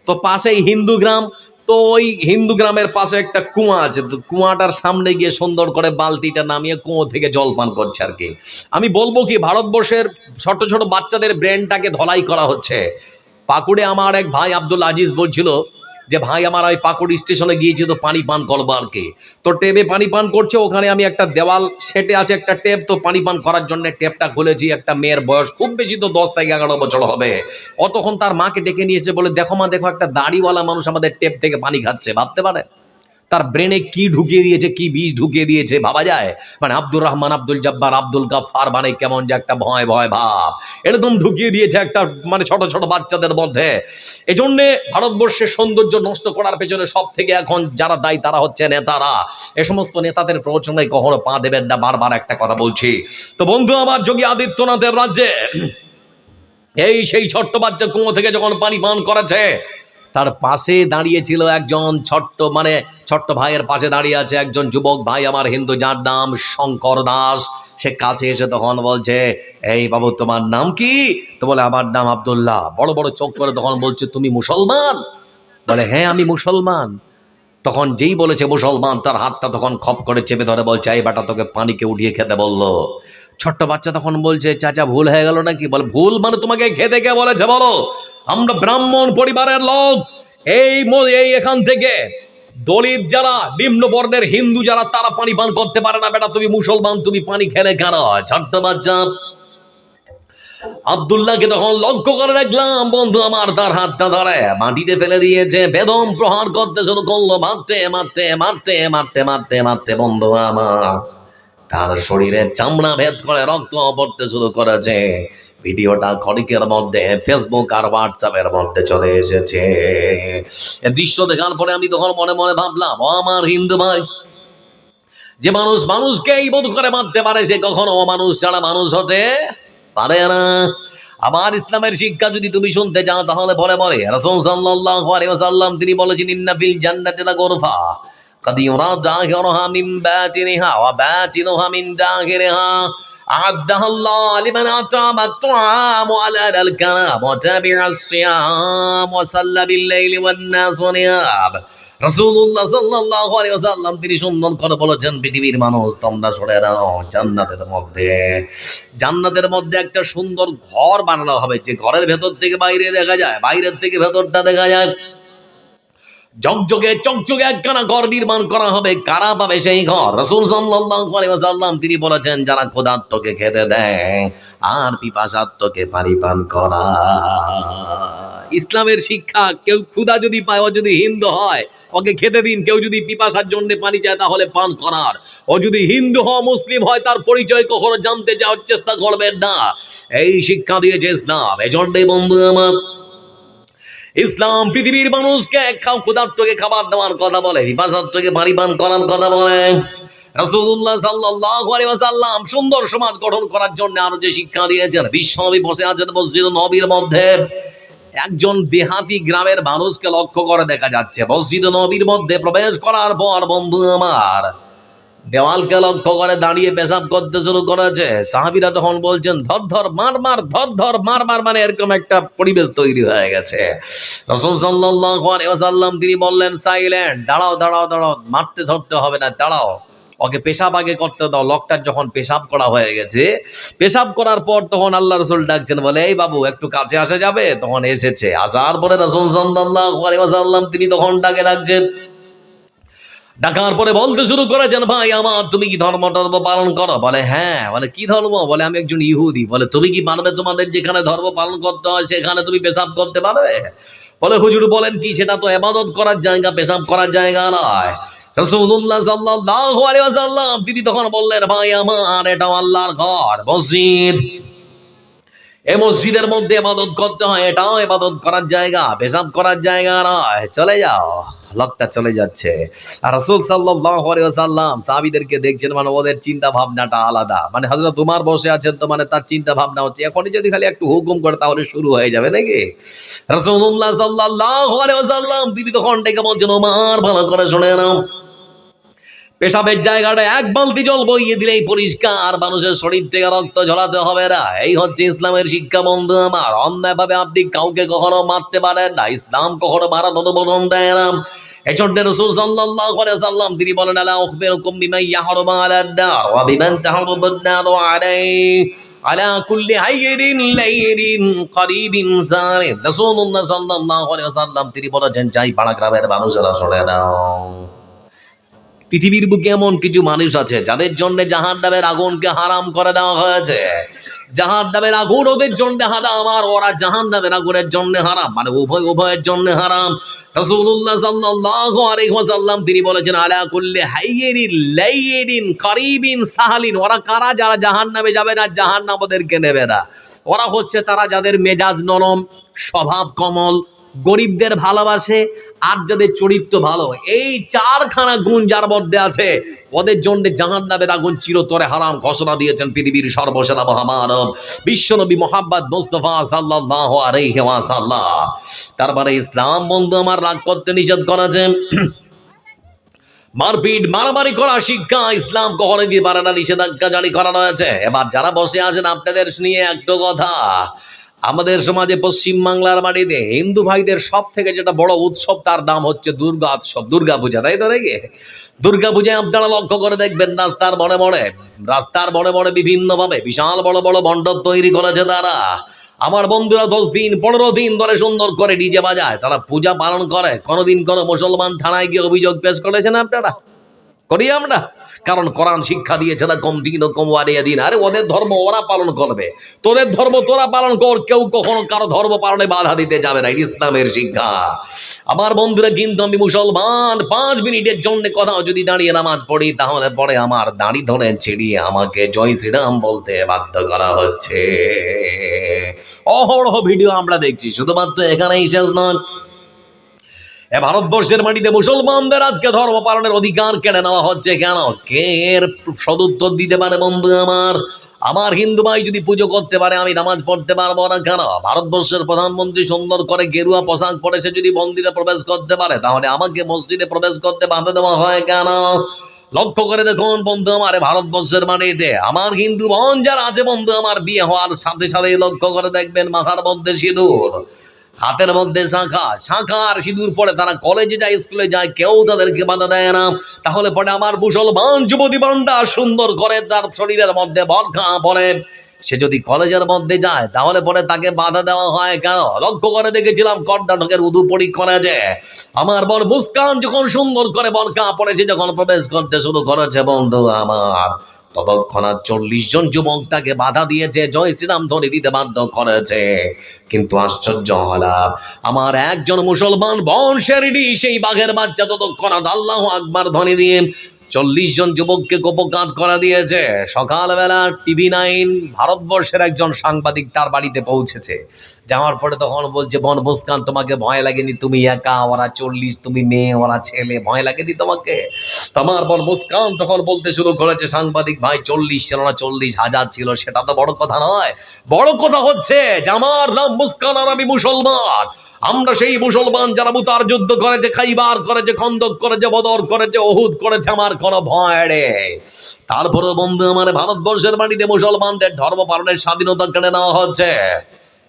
তো পাশেই হিন্দু গ্রাম, তো ওই হিন্দু গ্রামের পাশে একটা কুয়া আছে, তো কুয়াটার সামনে গিয়ে সুন্দর করে বালতিটা নামিয়ে কুয়ো থেকে জল পান করছে আর কি। আমি বলবো কি, ভারতবর্ষের ছোট ছোট বাচ্চাদের ব্রেনটাকে ধলাই করা হচ্ছে। পাকুড়ে আমার এক ভাই আব্দুল আজিজ বলছিল যে ভাই আমার ওই পাকুড় স্টেশনে গিয়েছি তো পানি পান করবো আর কি, তো টেপে পানি পান করছে, ওখানে আমি একটা দেওয়াল সেটে আছে একটা টেপ, তো পানি পান করার জন্য টেপটা খুলেছি। একটা মেয়ের বয়স খুব বেশি তো 10 থেকে 11 বছর হবে, ও তখন তার মাকে ডেকে নিয়ে এসে বলে, দেখো মা দেখো, একটা দাড়িওয়ালা মানুষ আমাদের টেপ থেকে পানি খাচ্ছে। ভাবতে পারে তার ব্রেনে কি ঢুকিয়ে দিয়েছে, কি বীজ ঢুকিয়ে দিয়েছে, ভাবা যায়? মানে আব্দুর রহমান, আব্দুল জব্বার, আব্দুল গাফফার, মানে কেমন যে একটা ভয় ভয় ভাব এরকম ঢুকিয়ে দিয়েছে একটা মানে ছোট ছোট বাচ্চাদের মধ্যে। এজন্য ভারতবর্ষের সৌন্দর্য নষ্ট করার পেছনে সব থেকে এখন যারা দায়ী তারা হচ্ছে নেতারা। এ সমস্ত নেতাদের প্ররোচনায় কখনো পা দেবেন না, বারবার একটা কথা বলছি। তো বন্ধু আমার, যোগী আদিত্যনাথের রাজ্যে এই সেই ছোট্ট বাচ্চা কুয়ো থেকে যখন পানি পান করেছে, তার পাশে দাঁড়িয়েছিল একজন ছোট্ট ভাইয়ের পাশে দাঁড়িয়ে আছে একজন যুবক ভাই আমার হিন্দু, যার নাম শঙ্কর দাস। সে কাছে এসে তখন বলছে, এই বাবু তোমার নাম কি? তো বলে, আমার নাম আব্দুল্লাহ। বড় বড় চোখ করে তখন বলছে, তুমি মুসলমান? বলে, হ্যাঁ আমি মুসলমান। তখন যেই বলেছে মুসলমান, তার হাতটা তখন খপ করে চেপে ধরে বলছে, এই বেটা তোকে পানিকে উঠিয়ে খেতে বললো। ছোট্ট বাচ্চা তখন বলছে, চাচা ভুল হয়ে গেল নাকি? বলে, ভুল মানে তোমাকে খেতে কে বলেছে বলো? আমরা ব্রাহ্মণ পরিবারের লোক, এই এখান থেকে দলিত যারা, নিম্ন বর্ণের হিন্দু যারা, তারা পানি পান করতে পারে না। বেটা তুমি মুসলমান, তুমি পানি খেলে কেন? ছোট্ট বাচ্চা আব্দুল্লাহকে তখন লক্ষ্য করে দেখলাম বন্ধু আমার, তার হাতটা ধরে মাটিতে ফেলে দিয়েছে, বেদম প্রহার করতে শুরু করলো, মারতে মারতে মারতে মারতে মারতে মারতে বন্ধু আমার তার শরীরের চামড়া ভেদ করে রক্ত পড়তে শুরু করেছে। ভিডিওটা ক্ষণিকের মধ্যে ফেসবুক আর হোয়াটসঅ্যাপের মধ্যে চলে এসেছে। এ দৃশ্য দেখার পরে আমি তখন মনে মনে ভাবলাম, ও আমার হিন্দু ভাই, যে মানুষ মানুষকে এই বোধ করে মারতে পারে, সে কখনো অমানুষ ছাড়া মানুষ হতে পারে না। আমার ইসলামের শিক্ষা যদি তুমি শুনতে চাও, তাহলে পরে পরে রাসূল সাল্লাল্লাহু আলাইহি ওয়াসাল্লাম তিনি বলেছেন, ইন্না ফিল জান্নাতি লাগুরফা قد يرى ظاهرها من باطنها وباطنها من ظاهرها أعدها الله لمن أطعم الطعام على الكرام وتابع الصيام وصلى بالليل والناس نيام। রাসূলুল্লাহ সাল্লাল্লাহু আলাইহি ওয়াসাল্লাম তিনি সুন্দর করে বলেছেন, পৃথিবীর মানুষ তোমরা শুনে নাও, জান্নাতের মধ্যে একটা সুন্দর ঘর বানানো হবে, যে ঘরের ভেতর থেকে বাইরে দেখা যায়, বাইরের থেকে ভেতরটা দেখা যায়। চকচকে একখানা ঘর নির্মাণ করা হবে। কারা পাবে সেই ঘর? রাসূল সাল্লাল্লাহু আলাইহি ওয়াসাল্লাম তিনি বলেছেন, যারা ক্ষুধার্তকে খেতে দেয় আর পিপাসার্তকে পানি পান করা। ইসলামের শিক্ষা, কেউ ক্ষুধা যদি পায়, ও যদি হিন্দু হয় ওকে খেতে দিন। কেউ যদি পিপাসার জন্য পানি চায় তাহলে পান করার। ও যদি হিন্দু হয়, মুসলিম হয়, তার পরিচয় কখনো জানতে যাওয়ার চেষ্টা করবেন না। এই শিক্ষা দিয়েছে ইসলাম। এজন্যই বন্ধু আমার, ইসলাম পৃথিবীর মানুষকে ক্ষুধার্তকে খাবার দেওয়ার কথা বলে, পিপাসার্তকে পানি পান করার কথা বলে। রাসূলুল্লাহ সাল্লাল্লাহু আলাইহি ওয়াসাল্লাম সুন্দর সমাজ গঠন করার জন্য আরো যে শিক্ষা দিয়েছেন, বিশ্বনবী বসে আছেন মসজিদ নববীর মধ্যে, একজন দেহাতি গ্রামের মানুষকে লক্ষ্য করে দেখা যাচ্ছে মসজিদ নববীর মধ্যে প্রবেশ করার পর বন্ধু আমার দেওয়ালকে লক্ষ্য করে দাঁড়িয়ে পেশাব করতে শুরু করেছে। সাহাবীরা তখন বলছেন, ধর ধর মার মার, ধর ধর মার মার, মানে এরকম একটা পরিবেশ তৈরি হয়ে গেছে। রাসূল সাল্লাল্লাহু আলাইহি ওয়াসাল্লাম তিনি বললেন, সাইলেন্ট, দাঁড়াও দাঁড়াও দাঁড়াও, মারতে ধরতে হবে না, দাঁড়াও, ওকে পেশাব আগে করতে দাও। লোকটার যখন পেশাব করা হয়ে গেছে, পেশাব করার পর তখন আল্লাহ রাসূল ডাকছেন, বলে, এই বাবু একটু কাছে আসা যাবে? তখন এসেছে। আসার পরে রাসূল সাল্লাল্লাহু আলাইহি ওয়াসাল্লাম তিনি তখন ডাকছেন। ডাকার পরে বলতে শুরু করেছেন, ভাই আমার, তুমি কি ধর্ম পালন করো? বলে, হ্যাঁ। বলে, কি ধর্ম? বলে, আমি একজন ইহুদি। বলে, তুমি কি পারবে তোমাদের যেখানে ধর্ম পালন করতে হয় সেখানে তুমি পেশাব করতে পারবে? বলে, হুজুর বলেন কি, সেটা তো ইবাদত করার জায়গা, পেশাব করার জায়গা নয়। রাসূলুল্লাহ সাল্লাল্লাহু আলাইহি ওয়াসাল্লাম তিনি তখন বললেন, ভাই আমার, এটা আল্লাহর ঘর, মসজিদ। এই মসজিদের মধ্যে ইবাদত করতে হয়, এটাও ইবাদত করার জায়গা, পেশাব করার জায়গা নয়, চলে যাও। লোকটা চলে যাচ্ছে। আর রাসূল সাল্লাল্লাহু আলাইহি ওয়াসাল্লাম সাহাবীদেরকে দেখছেন, মানে ওদের চিন্তা ভাবনাটা আলাদা। মানে হযরত ওমর বসে আছেন, তো মানে তার চিন্তা ভাবনা হচ্ছে, এখনই যদি খালি একটু হুকুম করে তাহলে শুরু হয়ে যাবে নাকি। রাসূলুল্লাহ সাল্লাল্লাহু আলাইহি ওয়াসাল্লাম তিনি তখন ডেকে বলছেন, ওমর ভালো করে শুনে নাও, পেশাবের জায়গাটা এক বালতি জল বইয়ে দিলেই পরিষ্কার, মানুষের শরীর থেকে রক্ত ঝরাতে হবে না। এই হচ্ছে ইসলামের শিক্ষা বন্ধু আমার। অন্যায়ভাবে আপনি কাউকে কখনো মারতে পারেন না, ইসলাম কখনো মারার অনুমোদন দেয় না। এজন্য রাসূল সাল্লাল্লাহু আলাইহি ওয়াসাল্লাম তিনি বলেন, আলা উখবিরুকুম বিমা ইয়াহরুমু আলান নার ওয়া বিমান তাহরুমুন নারু আলাইহি। আলা কুল্লি হাইয়িন লাইরিন করিবিন জারিন। রাসূলুল্লাহ সাল্লাল্লাহু আলাইহি ওয়াসাল্লাম তিনি বলেছেন, যাই পাড়া গ্রামের মানুষেরা শুনে নাও, পৃথিবীর বুকে এমন কিছু মানুষ আছে যাদের জন্য জাহান্নামের আগুনকে হারাম করে দেওয়া হয়েছে। জাহান্নামের আগুন ওদের জন্য হারাম, আর ওরা জাহান্নামের আগুনের জন্য হারাম, মানে উভয়ের জন্য হারাম। রাসূলুল্লাহ সাল্লাল্লাহু আলাইহি ওয়াসাল্লাম তিনি বলেছেন, আলা কুল্লি হাইয়িন লাইয়িন করিবিন সাহালিন। ওরা কারা? যারা জাহান্নামে যাবে না, জাহান্নাম ওদেরকে নেবে না। ওরা হচ্ছে তারা যাদের মেজাজ নরম, স্বভাব কোমল, গরিবদের ভালোবাসে, আর যাদের চরিত্র ভালো। এই চারখানা গুণ যার মধ্যে আছে, ওদের জন্য জাহান্নামের আগুন চিরতরে হারাম ঘোষণা দিয়েছেন পৃথিবীর সর্বসেরা মহামানব বিশ্বনবী মুহাম্মদ মুস্তাফা সাল্লাল্লাহু আলাইহি ওয়াসাল্লাম। তারপরে ইসলাম বন্ধু আমার রাগ করতে নিষেধ করেছে, মারপিট মারামারি করা শিক্ষা ইসলাম কখনো দিয়ে পারে না, নিষেধাজ্ঞা জারি করা রয়েছে। এবার যারা বসে আছেন আপনাদের নিয়ে একটু কথা, আমাদের সমাজে পশ্চিম বাংলার মাটিতে হিন্দু ভাইদের সব থেকে যেটা বড় উৎসব, তার নাম হচ্ছে দুর্গা উৎসব, দুর্গা পূজা, তাই তো নাকি? দুর্গা পূজায় আপনারা লক্ষ্য করে দেখবেন রাস্তার বড়ে বিভিন্ন ভাবে বিশাল বড় বড় মণ্ডপ তৈরি করেছে তারা। আমার বন্ধুরা 10 দিন 15 দিন ধরে সুন্দর করে ডিজে বাজায়, তারা পূজা পালন করে। কোনোদিন কোনো মুসলমান থানায় গিয়ে অভিযোগ পেশ করেছেন আপনারা? করি আমরা, কারণ কোরআন শিক্ষা দিয়েছে না, কম দিন ও কম ওয়ারিয়া দিন। আরে ওদের ধর্ম ওরা পালন করবে, তোদের ধর্ম তোরা পালন কর, কেউ কখনো কারো ধর্ম পালনে বাধা দিতে যাবে না, ইসলামের শিক্ষা। আমার বন্ধুরা, কিন্তু আমি মুসলমান, 5 মিনিটের জন্য কোথাও যদি দাঁড়িয়ে নামাজ পড়ি, তাহলে পরে আমার দাড়ি ধরে ছিড়িয়ে আমাকে জয় শ্রীরাম বলতে বাধ্য করা হচ্ছে। অহরহ ভিডিও আমরা দেখছি, শুধুমাত্র এখানেই শেষ নয়। এ ভারতবর্ষের মাটিতে মুসলমানদের আজকে ধর্ম পালনের অধিকার কেড়ে নেওয়া হচ্ছে কেন? কে এর সদুত্তর দিতে পারে বন্ধু আমার হিন্দু ভাই যদি পুজো করতে পারে, আমি নামাজ পড়তে পারবো না কেন? ভারতবর্ষের প্রধানমন্ত্রী সুন্দর করে গেরুয়া পোশাক পরে সে যদি মন্দিরে প্রবেশ করতে পারে, তাহলে আমাকে মসজিদে প্রবেশ করতে বাধা দেওয়া হয় কেন? লক্ষ্য করে দেখুন বন্ধু আমার, ভারতবর্ষের মাটিতে আমার হিন্দু বোন যারা আছে বন্ধু আমার, বিয়ে হওয়ার সাথে সাথে লক্ষ্য করে দেখবেন মাথার মধ্যে সিঁদুর, হাতের মধ্যে শাঁখা আর সিঁদুর পরে তারা কলেজে যায়, স্কুলে যায়, কেউ তাদেরকে বাধা দেয় না। তাহলে পরে আমার মুসলমান যুবতী বান্ডা সুন্দর করে তার শরীরের মধ্যে বরখা পরে সে যদি কলেজের মধ্যে যায়, তাহলে পরে তাকে বাধা দেওয়া হয় কেন? লক্ষ্য করে দেখেছিলাম কর্ণাটকের উদুপুরি কলেজে আমার বর মুস্কান যখন সুন্দর করে বরখা পরেছে, যখন প্রবেশ করতে শুরু করেছে বন্ধু আমার, ততক্ষণাৎ 40 জন যুবক তাকে বাধা দিয়েছে, জয় শ্রীরাম ধ্বনি দিতে বাধ্য করেছে। কিন্তু আশ্চর্য হলাম, আমার একজন মুসলমান বংশের সেই বাঘের বাচ্চা ততক্ষণাৎ আল্লাহু আকবার ধ্বনি দিয়ে 40 জন যুবককে কোপকাট করা দিয়েছে। সকালবেলা TV9 ভারতবর্ষের একজন সাংবাদিক তার বাড়িতে পৌঁছেছে, যাওয়ার পরে তখন বলছে, বোন মুস্কান তোমাকে ভয় লাগেনি? তুমি একা, ওরা 40, তুমি মেয়ে, ওরা ছেলে, ভয় লাগেনি তোমাকে? তোমার বোন মুস্কান তখন বলতে শুরু করেছে, সাংবাদিক ভাই 40 ছিল না 40,000 ছিল, সেটা তো বড় কথা নয়। বড় কথা হচ্ছে যে আমার নাম মুস্কান আর আমি মুসলমান। আমরা সেই মুসলমান যারা মুতার যুদ্ধ করেছে, খাইবার করেছে, খন্দক করেছে, বদর করেছে, ওহুদ করেছে, আমার কোনো ভয় নেই। তারপরে বন্ধু আমার, ভারতবর্ষের মাটিতে মুসলমানদের ধর্ম পালনের স্বাধীনতা কেড়ে নেওয়া হচ্ছে।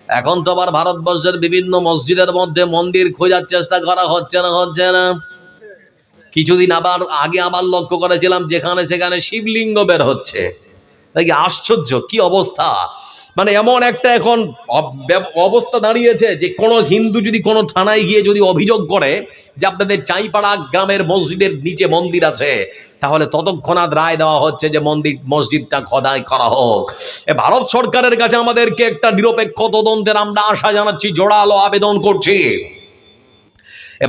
এখন তো আবার ভারতবর্ষের বিভিন্ন মসজিদের মধ্যে মন্দির খোঁজার চেষ্টা করা হচ্ছে না? কিছুদিন আগে আবার লক্ষ্য করেছিলাম, যেখানে সেখানে শিবলিঙ্গ বের হচ্ছে। তাই আশ্চর্য, কি অবস্থা! মানে এমন একটা এখন অবস্থা দাঁড়িয়েছে যে কোনো হিন্দু যদি কোনো থানায় গিয়ে যদি অভিযোগ করে যে আপনাদের চাইপাড়া গ্রামের মসজিদের নিচে মন্দির আছে, তাহলে ততক্ষণাৎ রায় দেওয়া হচ্ছে যে মসজিদটা খোদাই করা হোক। ভারত সরকারের কাছে আমাদেরকে একটা নিরপেক্ষ তদন্তের আমরা আশা জানাচ্ছি, জোরালো আবেদন করছি।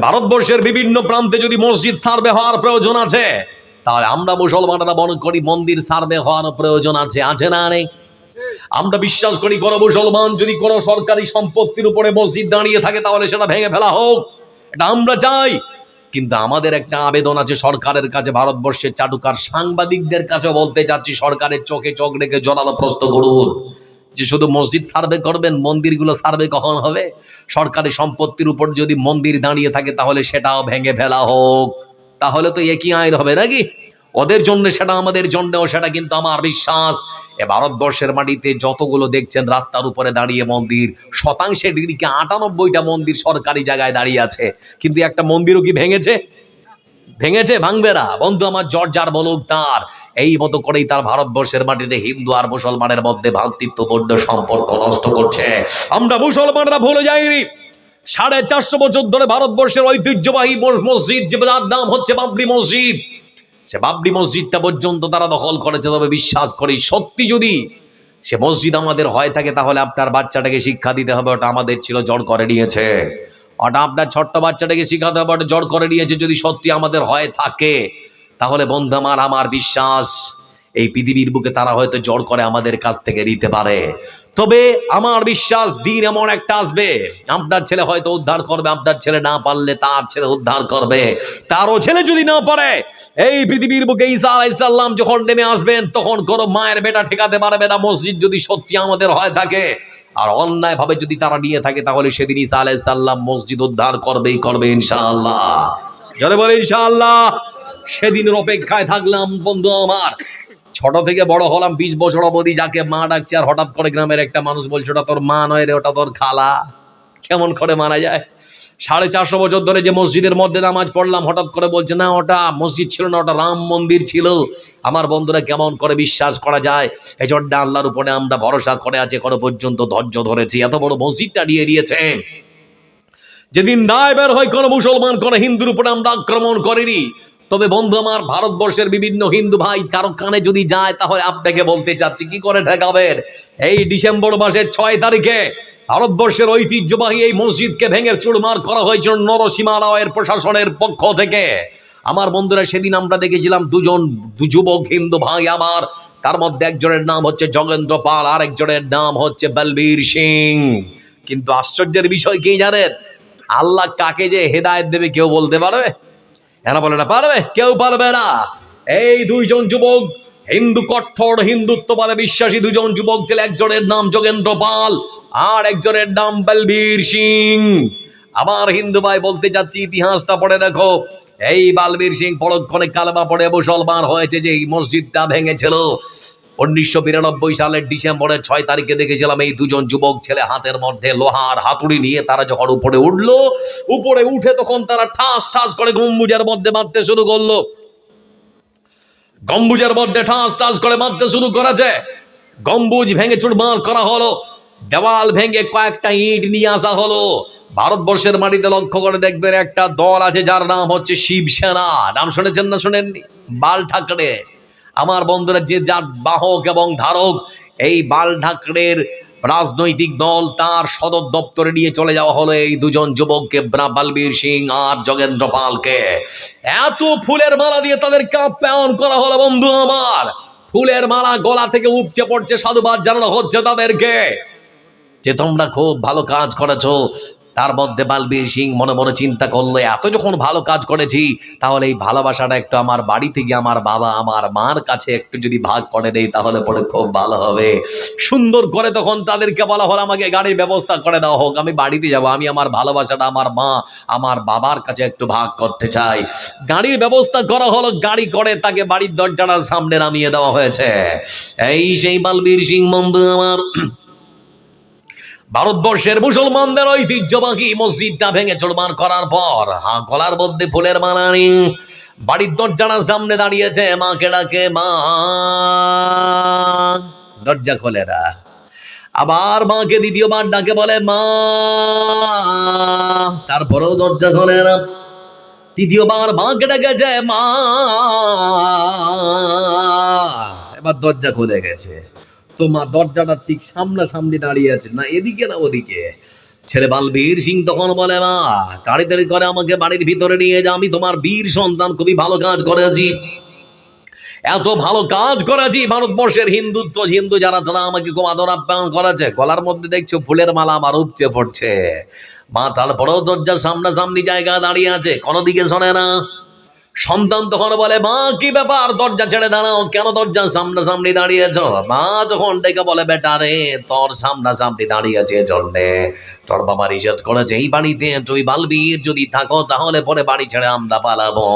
ভারতবর্ষের বিভিন্ন প্রান্তে যদি মসজিদ সার্ভে হওয়ার প্রয়োজন আছে, তাহলে আমরা মুসলমানরা মনে করি মন্দির সার্ভে হওয়ার প্রয়োজন আছে না নেই? আমরা বিশ্বাস করি কোন মুসলমান যদি কোন সরকারি সম্পত্তির উপরে মসজিদ দাঁড়িয়ে থাকে, তাহলে সেটা ভেঙে ফেলা হোক, এটা আমরা চাই। কিন্তু আমাদের একটা আবেদন আছে সরকারের কাছে, ভারতবর্ষের চাটুকার সাংবাদিকদের কাছে বলতে চাচ্ছি, সরকারের চোখে চোখ রেখে জোরালো প্রশ্ন করুন যে শুধু মসজিদ সার্ভে করবেন, মন্দিরগুলো সার্ভে কখন হবে? সরকারি সম্পত্তির উপর যদি মন্দির দাঁড়িয়ে থাকে, তাহলে সেটাও ভেঙে ফেলা হোক। তাহলে তো একই আইন হবে নাকি? ওদের জন্য সেটা, আমাদের জন্যও সেটা। কিন্তু আমার বিশ্বাস, ভারতবর্ষের মাটিতে যতগুলো দেখছেন রাস্তার উপরে দাঁড়িয়ে মন্দির, শতাংশের ডিগ্রিকে 98টা মন্দির সরকারি জায়গায় দাঁড়িয়ে আছে, কিন্তু একটা মন্দিরও কি ভেঙেছে? ভেঙেছে, ভাঙবে না বন্ধু আমার, জর্জার বলুক তার। এই মতো করেই তার ভারতবর্ষের মাটিতে হিন্দু আর মুসলমানের মধ্যে ভ্রাতৃত্বপূর্ণ সম্পর্ক নষ্ট করছে। আমরা মুসলমানরা ভুলে যাইনি 450 বছর ধরে ভারতবর্ষের ঐতিহ্যবাহী মসজিদ, যার নাম হচ্ছে বাবরি মসজিদ, সে বাবরি মসজিদটা পর্যন্ত তারা দখল করেছে। তবে বিশ্বাস করি, সত্যি যদি সে মসজিদ আমাদের হয় থাকে, তাহলে আপনার বাচ্চাটাকে শিক্ষা দিতে হবে ওটা আমাদের ছিল, জোর করে নিয়েছে। ওটা আপনার ছোট্ট বাচ্চাটাকে শিখাতে হবে, ওটা জোর করে নিয়েছে। যদি সত্যি আমাদের হয় থাকে, তাহলে বন্ধু আমার বিশ্বাস এই পৃথিবীর বুকে তারা হয়তো জোর করে আমাদের কাছ থেকে নিতে পারে। তবে আমার বিশ্বাস দিন এমন একটা আসবে, আপনার ছেলে হয়তো উদ্ধার করবে, আপনার ছেলে না পারলে তার ছেলে উদ্ধার করবে, তারও ছেলে যদি না পারে, এই পৃথিবীর বুকে ঈসা আলাইহিস সালাম যখন নেমে আসবেন, তখন কোনো মায়ের বেটা ঠেকাতে পারবে না। মসজিদ যদি সত্যি আমাদের হয় থাকে আর অন্যায় ভাবে যদি তারা নিয়ে থাকে, তাহলে সেদিন ঈসা আলাইহিস সালাম মসজিদ উদ্ধার করবে ইনশাআল্লাহ। জোরে বলে ইনশাআল্লাহ। সেদিনের অপেক্ষায় থাকলাম বন্ধু আমার। ছোট থেকে বড় হলাম, 20 বছর অবধি যাকে মা ডাকছে, আর হঠাৎ করে গ্রামের একটা মানুষ বলছে ওটা তোর মা নয় রে, ওটা তোর খালা। কেমন করে মানা যায়? 450 বছর ধরে যে মসজিদের মধ্যে নামাজ পড়লাম, হঠাৎ করে বলছে না ওটা মসজিদ ছিল না, ওটা রাম মন্দির ছিল। আমার বন্ধুরা, কেমন করে বিশ্বাস করা যায়? এই জন্য আল্লাহর উপরে আমরা ভরসা করে আছে, এখনো পর্যন্ত ধৈর্য ধরেছি। এত বড় মসজিদটা নিয়ে দিয়েছে। যেদিন রায় বের হয় কোন মুসলমান কোন হিন্দুর উপরে আমরা আক্রমণ করিনি। তবে বন্ধু আমার, ভারতবর্ষের বিভিন্ন হিন্দু ভাই কারো কানে যদি যায়, তাহলে আপনাকে বলতে চাচ্ছি কি করে ঠেকাবেন। এই ডিসেম্বর মাসের 6 তারিখে ভারতবর্ষের ঐতিহ্যবাহী এই মসজিদকে ভেঙে চুরমার করা হয়েছিল নরসীমা রায়ের প্রশাসনের পক্ষ থেকে। আমার বন্ধুরা, সেদিন আমরা দেখেছিলাম দু যুবক হিন্দু ভাই আমার, তার মধ্যে একজনের নাম হচ্ছে যোগেন্দ্র পাল, আর একজনের নাম হচ্ছে বলবীর সিং। কিন্তু আশ্চর্যের বিষয় কি জানেন? আল্লাহ কাকে যে হেদায়েত দেবে কেউ বলতে পারবে? এরা বলে না পারবে, কেউ পারবে না। এই দুইজন যুবক হিন্দু, কঠোর হিন্দুত্ববাদে বিশ্বাসী দুজন যুবক ছিল। একজনের নাম যোগেন্দ্র পাল, আর একজনের নাম বলবীর সিং। আমার হিন্দু ভাই বলতে যাচ্ছি, ইতিহাসটা পড়ে দেখো। এই বলবীর সিং পরক্ষণে কালেমা পড়ে মুসলমান হয়েছে। যে এই মসজিদটা ভেঙেছিল 1992 সালের ডিসেম্বরের 6 তারিখে দেখেছিলাম এই দুজন যুবক ছেলে হাতের মধ্যে লোহার হাতুড়ি নিয়ে তারা যখন উপরে উঠলো, উপরে উঠে তখন তারা ঠাস ঠাস করে গম্বুজের মধ্যে মারতে শুরু করলো। গম্বুজের মধ্যে ঠাস ঠাস করে মারতে শুরু করেছে। গম্বুজ ভেঙে চুরমার করা হলো, দেওয়াল ভেঙে কয়েকটা ইট নিয়ে আসা হলো। ভারতবর্ষের মাটিতে লক্ষ্য করে দেখবেন একটা দল আছে যার নাম হচ্ছে শিবসেনা। নাম শুনেছেন না শুনেননি? বাল ঠাকরে। আমার বন্ধুরা, যে যার বাহক এবং ধারক এই বাল ঠাকরের রাজনৈতিক দল, তার সদর দপ্তরে নিয়ে চলে যাওয়া হলো এই দুজন যুবককে, বলবীর সিং আর যোগেন্দ্র পালকে। এত ফুলের মালা দিয়ে তাদেরকে আপ্যায়ন করা হলো বন্ধু আমার। ফুলের মালা গলা থেকে উপচে পড়ছে, সাধুবাদ জানানো হচ্ছে তাদেরকে যে তোমরা খুব ভালো কাজ করেছো। তার মধ্যে বলবীর সিং মনে মনে চিন্তা করলো, এত যখন ভালো কাজ করেছি, তাহলে এই ভালোবাসাটা একটু আমার বাড়ি থেকে আমার বাবা আমার মার কাছে একটু যদি ভাগ করে দেই, তাহলে পরে খুব ভালো হবে। সুন্দর করে তখন তাদেরকে বলা হলো, আমাকে গাড়ির ব্যবস্থা করে দেওয়া হোক, আমি বাড়িতে যাব, আমি আমার ভালোবাসাটা আমার মা আমার বাবার কাছে একটু ভাগ করতে চাই। গাড়ির ব্যবস্থা করা হলো, গাড়ি করে তাকে বাড়ির দরজাটার সামনে নামিয়ে দেওয়া হয়েছে। এই সেই বলবীর সিং বন্ধু আমার, ভারতবর্ষের মুসলমানদের ঐতিহ্যবাহী মসজিদটা ভেঙে চুরমার করার পর, গলার মধ্যে ফুলের মালা নিয়ে বাড়ির দরজার সামনে দাঁড়িয়েছে, মাকে ডাকে, মা দরজা খোলে না। আবার মাকে দ্বিতীয়বার ডাকে, বলে মা, তারপরেও দরজা খোলে না। তৃতীয়বার মাকে ডেকেছে, মা, এবার দরজা খুলে গেছে। তো মা দরজাটা ঠিক সামনাসামনি দাঁড়িয়ে আছে, না এদিকে না ওদিকে। ছেলে বলবীর সিং তখন বলে, মা তাড়াতাড়ি করে আমাকে বাড়ির ভিতরে নিয়ে যা, আমি তোমার বীর সন্তান, খুবই ভালো কাজ করেছি, এত ভালো কাজ করেছি। ভারতবর্ষের হিন্দু যারা তারা আমাকে খুব আদর আপ্যায়ন করেছে। গলার মধ্যে দেখছো ফুলের মালা আমার উপচে পড়ছে। মা তারপরেও দরজার সামনাসামনি জায়গা দাঁড়িয়ে আছে, কোনো দিকে শোনে না। সন্তান তখন বলে, মা কি ব্যাপার, দরজা ছেড়ে দাঁড়াও, কেন দরজার সামনাসামনি দাঁড়িয়েছ? মা তখন ডেকে বলে, বেটা রে, তোর সামনাসামনি দাঁড়িয়েছে জন্যে তোর বাবা নিষেধ করেছে, এই বাড়িতে তুই বলবীর যদি থাকো, তাহলে পরে বাড়ি ছেড়ে আমরা পালাবো,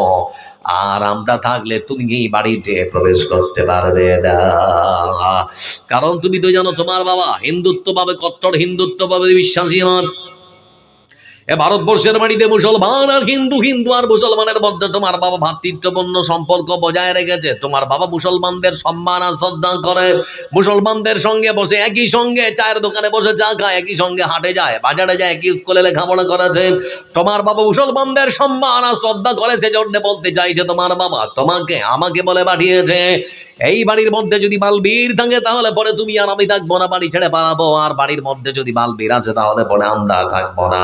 আর আমরা থাকলে তুমি এই বাড়িতে প্রবেশ করতে পারবে না। কারণ তুমি তো জানো তোমার বাবা হিন্দুত্ব পাবে, কট্টর হিন্দুত্ব পাবে, বিশ্বাসী নয়। এ ভারতবর্ষের মাটিতে মুসলমান আর হিন্দু, হিন্দু আর মুসলমানের মধ্যে তোমার বাবা ভ্রাতৃত্বপূর্ণ সম্পর্ক বজায় রেখেছে। তোমার বাবা মুসলমানদের সম্মান আর শ্রদ্ধা করে, মুসলমানদের সঙ্গে বসে একই সঙ্গে চায়ের দোকানে বসে চা খায়, একই সঙ্গে হাটে যায়, বাজারে যায়, একই স্কুলে লেখাপড়া করেছে। তোমার বাবা মুসলমানদের সম্মান আর শ্রদ্ধা করেছে জন্য বলতে চাইছে তোমার বাবা তোমাকে আমাকে বলে পাঠিয়েছে। এই বাড়ির মধ্যে যদি বালবীর থাকে তাহলে পরে তুমি আর আমি থাকবো না, বাড়ি ছেড়ে পালাবো। আর বাড়ির মধ্যে যদি বালবীর আছে তাহলে পরে আমরা থাকবো না।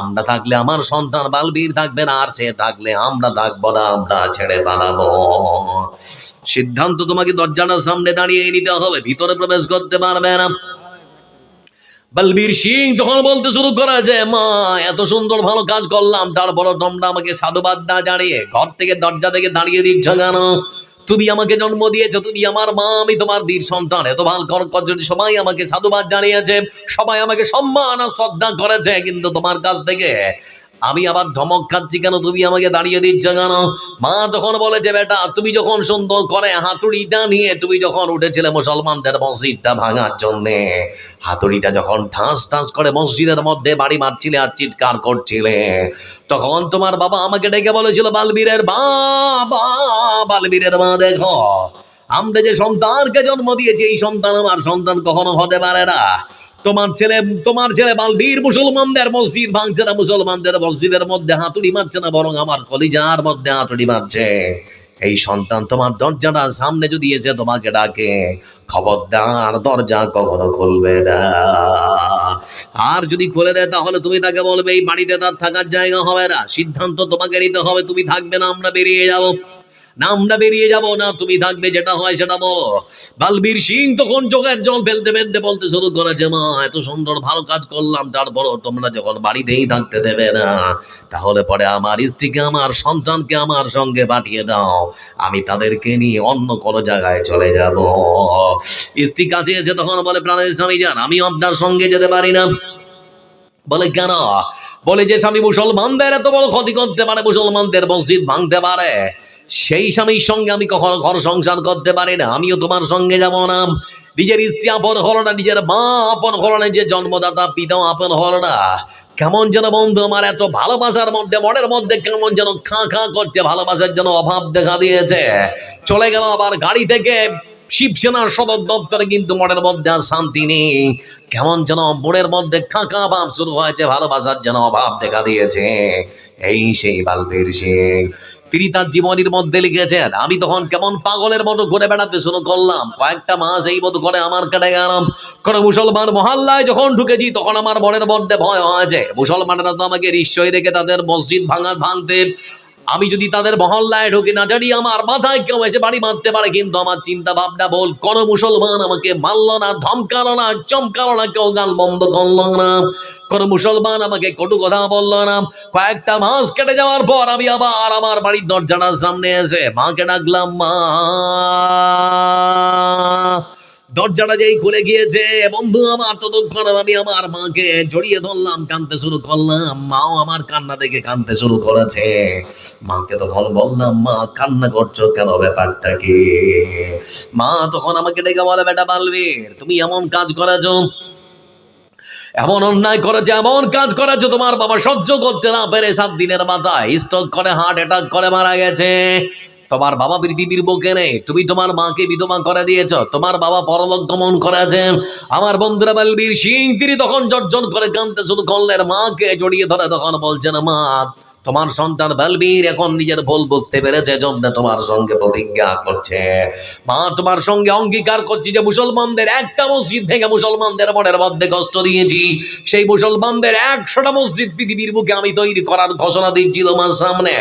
আমরা থাকলে আমার সন্তান বালবীর থাকবে না, আর সে থাকলে আমরা থাকবো না, আমরা ছেড়ে পালাবো। সিদ্ধান্ত তোমাকে দরজাটার সামনে দাঁড়িয়ে নিতে হবে, ভিতরে প্রবেশ করতে পারবে না। বলবীর সিং তখন বলতে শুরু করা যে মা এত সুন্দর ভালো কাজ করলাম, তারপর তোমরা আমাকে সাধুবাদ না জানিয়ে ঘর থেকে দরজা থেকে দাঁড়িয়ে দিচ্ছ কেন? তুমি আমাকে জন্ম দিয়েছো, তুমি আমার মা, আমি তোমার বীর সন্তান। এত ভালো যদি সবাই আমাকে সাধুবাদ জানিয়েছে, সবাই আমাকে সম্মান আর শ্রদ্ধা করেছে, কিন্তু তোমার কাছ থেকে আমি আবার ধমক খাচ্ছি কেন? তুমি আমাকে দাঁড়িয়ে দিচ্ছ কেন? মা তখন বলেছে বেটা তুমি যখন সুন্দর করে হাতুড়িটা নিয়ে তুমি যখন উঠেছিলে মুসলমানদের মসজিদটা ভাঙার জন্যে, হাতুড়িটা যখন ঠাস ঠাস করে মসজিদের মধ্যে বাড়ি মারছিলে আর চিৎকার করছিলে, তখন তোমার বাবা আমাকে ডেকে বলেছিল বালবীরের বাবা, বালবীরের মা দেখো আমরা যে সন্তানকে জন্ম দিয়েছি এই সন্তান আমার সন্তান কখনো হতে পারে না। তোমার ছেলে বালবীর মুসলমানদের মসজিদ ভাঙছে না, মুসলমানদের মসজিদের মধ্যে হাতুড়ি মারছে না, বরং আমার কলিজার মধ্যে হাতুড়ি মারছে। এই সন্তান তোমার দরজাটা সামনে যদি এসে তোমাকে ডাকে, খবরদার দরজা কখনো খুলবে না। আর যদি খুলে দেয় তাহলে তুমি তাকে বলবে এই বাড়িতে তার থাকার জায়গা হবে না। সিদ্ধান্ত তোমাকে নিতে হবে, তুমি থাকবে না আমরা বেরিয়ে যাবো, না আমরা বেরিয়ে যাব না তুমি থাকবে, যেটা হয় সেটা বলো। বালবীর সিং তখন চোখের জল ফেলতে ফেলতে বলতে শুরু করেছে মা এত সুন্দর ভালো কাজ করলাম, তারপরও তোমরা যখন বাড়িতেই থাকতে দেবে না, তাহলে পরে আমার স্ত্রীকে আমার সন্তানকে আমার সঙ্গে পাঠিয়ে দাও, আমি তাদেরকে নিয়ে অন্য কোনো জায়গায় চলে যাব। স্ত্রী কাছে এসে তখন বলে প্রাণের স্বামী যান আমি আপনার সঙ্গে যেতে পারি না। বলে কেন? বলে যে স্বামী মুসলমানদের এত বড় ক্ষতি করতে পারে, মুসলমানদের মসজিদ ভাঙতে পারে, সেই স্বামীর সঙ্গে আমি কখনো ঘর সংসার করতে পারি না, আমিও তোমার সঙ্গে যাব না। নিজের স্ত্রী আপন হলো না, নিজের মা আপন হলো না, যে জন্মদাতা পিতাও আপন হলো না। কেমন যেন বন্ধু আমার এত ভালোবাসার মধ্যে মনের মধ্যে কেমন যেন খাঁ খাঁ করছে, ভালোবাসার যেন অভাব দেখা দিয়েছে। চলে গেল আবার গাড়ি থেকে শিবসেনার সদর দপ্তরে, কিন্তু মনের মধ্যে আর শান্তি নেই, কেমন যেন মনের মধ্যে খাঁকা ভাব শুরু হয়েছে, ভালোবাসার যেন অভাব দেখা দিয়েছে। এই সেই বালবীর সিং তিনি তার জীবনের মধ্যে লিখেছেন আমি তখন কেমন পাগলের মতো ঘুরে বেড়াতে শুরু করলাম, কয়েকটা মাস এই মতো করে আমার কেটে গেলাম। কোনো মুসলমান মহল্লায় যখন ঢুকেছি তখন আমার মনের মধ্যে ভয় হয়েছে, মুসলমানরা তো আমাকে নিশ্চয়ই দেখে তাদের মসজিদ ভাঙতে, আমি যদি তাদের মহল্লায় ঢুকে না জানি আমার মাথায় কেউ এসে বাড়ি মারতে পারে, কিন্তু আমার চিন্তা ভাবনা বল কোন মুসলমান আমাকে মারলো না, ধমকালো না, চমকালো না, কেউ গাল বন্ধ করলো না, কোন মুসলমান আমাকে কটু কথা বললো না। কয়েকটা মাস কেটে যাওয়ার পর আমি আবার আমার বাড়ির দরজাটার সামনে এসে মাকে ডাকলাম মা। দরজাটা যেই খুলে গিয়েছে বন্ধু আমার, ততক্ষণ আমি আমার মাকে জড়িয়ে ধরলাম, কাঁদতে শুরু করলাম, মাও আমার কান্না দেখে কাঁদতে শুরু করেছে। মাকে তখন বললাম মা কান্না করছো কেন, ব্যাপারটা কি? মা তখন আমাকে ডেকে বলে বেটা বালবীর তুমি এমন কাজ করেছো, এমন অন্যায় করেছে, এমন কাজ করেছো, তোমার বাবা সহ্য করতে না পেরে 7 দিনের মাথায় স্ট্রোক করে হার্ট অ্যাটাক করে মারা গেছে। তোমার বাবা পৃথিবীর বুকে নেই, তুমি তোমার মাকে বিধবা করে দিয়েছ, তোমার বাবা পরলোক গমন করেছে। আমার বন্ধুরা বালবীর সিং তিনি তখন জর্জর করে কাঁদতে শুরু করলেন, মাকে জড়িয়ে ধরে তখন বলছেন মা তোমার সন্তান বালবীর এখন নিজের ভুল বুঝতে পেরেছে, জন্য তোমার সঙ্গে প্রতিজ্ঞা করছে, মা তোমার সঙ্গে অঙ্গীকার করছি যে মুসলমানদের একটা মসজিদ ভেঙে মুসলমানদের মনের মধ্যে কষ্ট দিয়েছি, সেই মুসলমানদের 100টা মসজিদ পৃথিবীর বুকে আমি তৈরি করার ঘোষণা দিচ্ছি তোমার সামনে।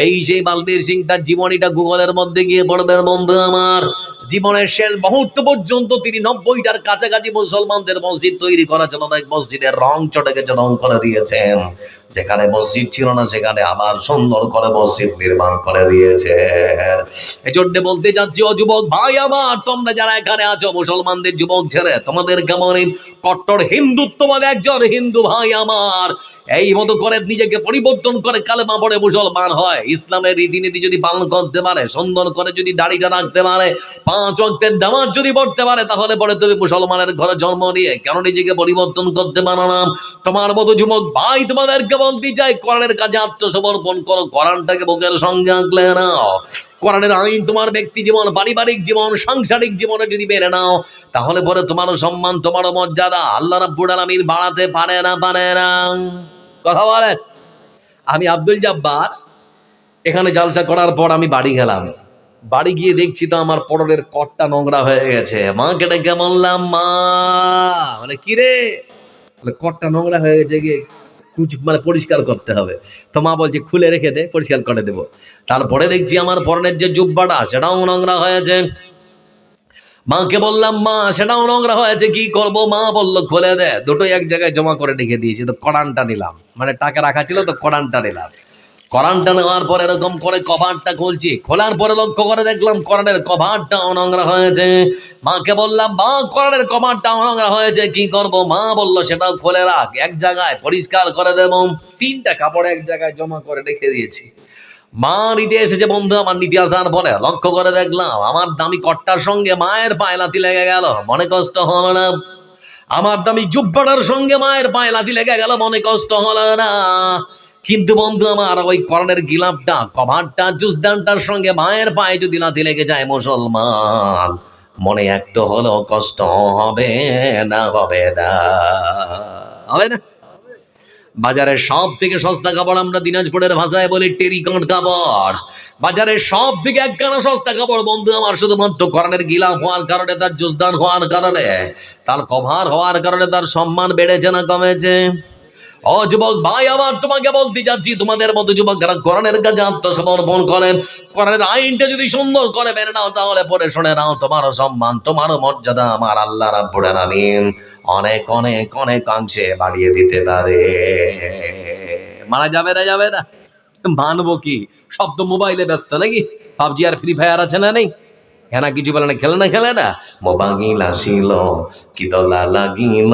এই সেই বালবীর সিং তার জীবনীটা গুগলের মধ্যে গিয়ে পড়বেন বন্ধু আমার। জীবনের শেষ মুহূর্ত পর্যন্ত তিনি 90টার কাছাকাছি মুসলমানদের মসজিদ তৈরি করেছেন, অনেক মসজিদের রং চটে গেছে, রং করে দিয়েছেন, যেখানে মসজিদ ছিল না সেখানে আবার সুন্দর করে মসজিদ নির্মাণ করে দিয়েছে। এজন্য বলতে যাচ্ছি ও যুবক ভাই আমার, তোমরা যারা এখানে আছো মুসলমানদের যুবক ছেড়ে তোমাদের কেমন কট্টর হিন্দুত্ববাদ একজন হিন্দু ভাই আমার এই মতো করে নিজেকে পরিবর্তন করে কালেমা পড়ে মুসলমান হয়। ইসলামের রীতিনীতি যদি পালন করতে পারে, সুন্দর করে যদি দাড়িটা রাখতে পারে, 5 ওয়াক্তের নামাজ যদি পড়তে পারে, তাহলে পরে তুমি মুসলমানের ঘরে জন্ম নিয়ে কেন নিজেকে পরিবর্তন করতে পারো না? তোমার মতো যুবক ভাই তোমাদেরকে বলতে চাই, কোরআনের কাছে আত্মসমর্পণ করো, কোরআনটাকে বুকের সঙ্গে আঁকলে নাও। কোরআনের আইন তোমার ব্যক্তি জীবন, পারিবারিক জীবন, সাংসারিক জীবনে যদি বেড়ে নাও, তাহলে পরে তোমারও সম্মান, তোমারও মর্যাদা আল্লাহ রাব্বুল আলামিন বাড়াতে পারে না। কথা বলেন। আমি আব্দুল জব্বার এখানে জালসা করার পর আমি বাড়ি গেলাম। বাড়ি গিয়ে দেখছি তো আমার পরনের কটটা নোংরা হয়ে গেছে। মাকে ডেকে বললাম, মা, মানে কি রে, কটটা নোংরা হয়ে গেছে, গিয়ে মানে পরিষ্কার করতে হবে। তো মা বলছে খুলে রেখে দে, পরিষ্কার করে দেবো। তারপরে দেখছি আমার পরনের যে জুব্বাটা সেটাও নোংরা হয়েছে। মাকে বললাম, মা সেটাও নোংরা হয়েছে, কি করব? মা বললো খুলে দে। দুটোই এক জায়গায় জমা করে রেখে দিয়েছি। তো কোরআনটা নিলাম, মানে টাকা রাখা ছিল তো কোরআনটা নিলাম। কোরআনটা নেওয়ার পর এরকম করে কভারটা খুলছি, খোলার পরে লক্ষ্য করে দেখলাম কোরআনের কভারটা নোংরা হয়েছে। মাকে বললাম, মা কোরআনের কভারটা নোংরা হয়েছে, কি করব? মা বললো সেটাও খুলে রাখ, এক জায়গায় পরিষ্কার করে দেব। 3টা কাপড় এক জায়গায় জমা করে রেখে দিয়েছি। মা নিতে এসেছে, বন্ধু আমার নিতে আসার পরে লক্ষ্য করে দেখলাম আমার দামি কট্টার সঙ্গে মায়ের পায়ে লাথি লেগে গেল, মনে কষ্ট হলো না। আমার দামি জুব্বাটার সঙ্গে মায়ের পায়ে লাথি লেগে গেল, মনে কষ্ট হলো না। কিন্তু বন্ধু আমার ওই কোরআনের গিলাফটা, কভারটা, জুজদানটার সঙ্গে মায়ের পায়ে যদি লাথি লেগে যায় মুসলমান, মনে একটু হলো কষ্ট হবে না? হবে না? হবে না? বাজারের সব থেকে সস্তা কাপড় আমরা দিনাজপুরের ভাষায় বলি টেরিকট কাপড়। বাজারের সব থেকে একখানা সস্তা কাপড় বন্ধু আমার, শুধুমাত্র কোরআনের গিলাফ হওয়ার কারণে, তার জুজদান হওয়ার কারণে, তার কভার হওয়ার কারণে তার সম্মান বেড়েছে না কমেছে? ও যুবক ভাই আমার, তোমাকে বলতে যাচ্ছি, তোমাদের মতো যুবকরা কোরআনের কাছে আত্মসমর্পণ করেন, কোরআনের আইনটা যদি সুন্দর করে মেনে নাও, তাহলে পরে শুনে নাও, তোমারও সম্মান, তোমারও মর্যাদা আমার আল্লাহ রাব্বুল আলামিন অনেক অনেক অনেকাংশে বাড়িয়ে দিতে পারে। মানা যাবে না? যাবে না? মানবো কি? সব তো মোবাইলে ব্যস্ত নাকি? পাবজি আর ফ্রি ফায়ার আছে না? নেই? হেনা কিছু বলে না, খেলে না। মোবাগিল আসিল কি দলা লাগিল,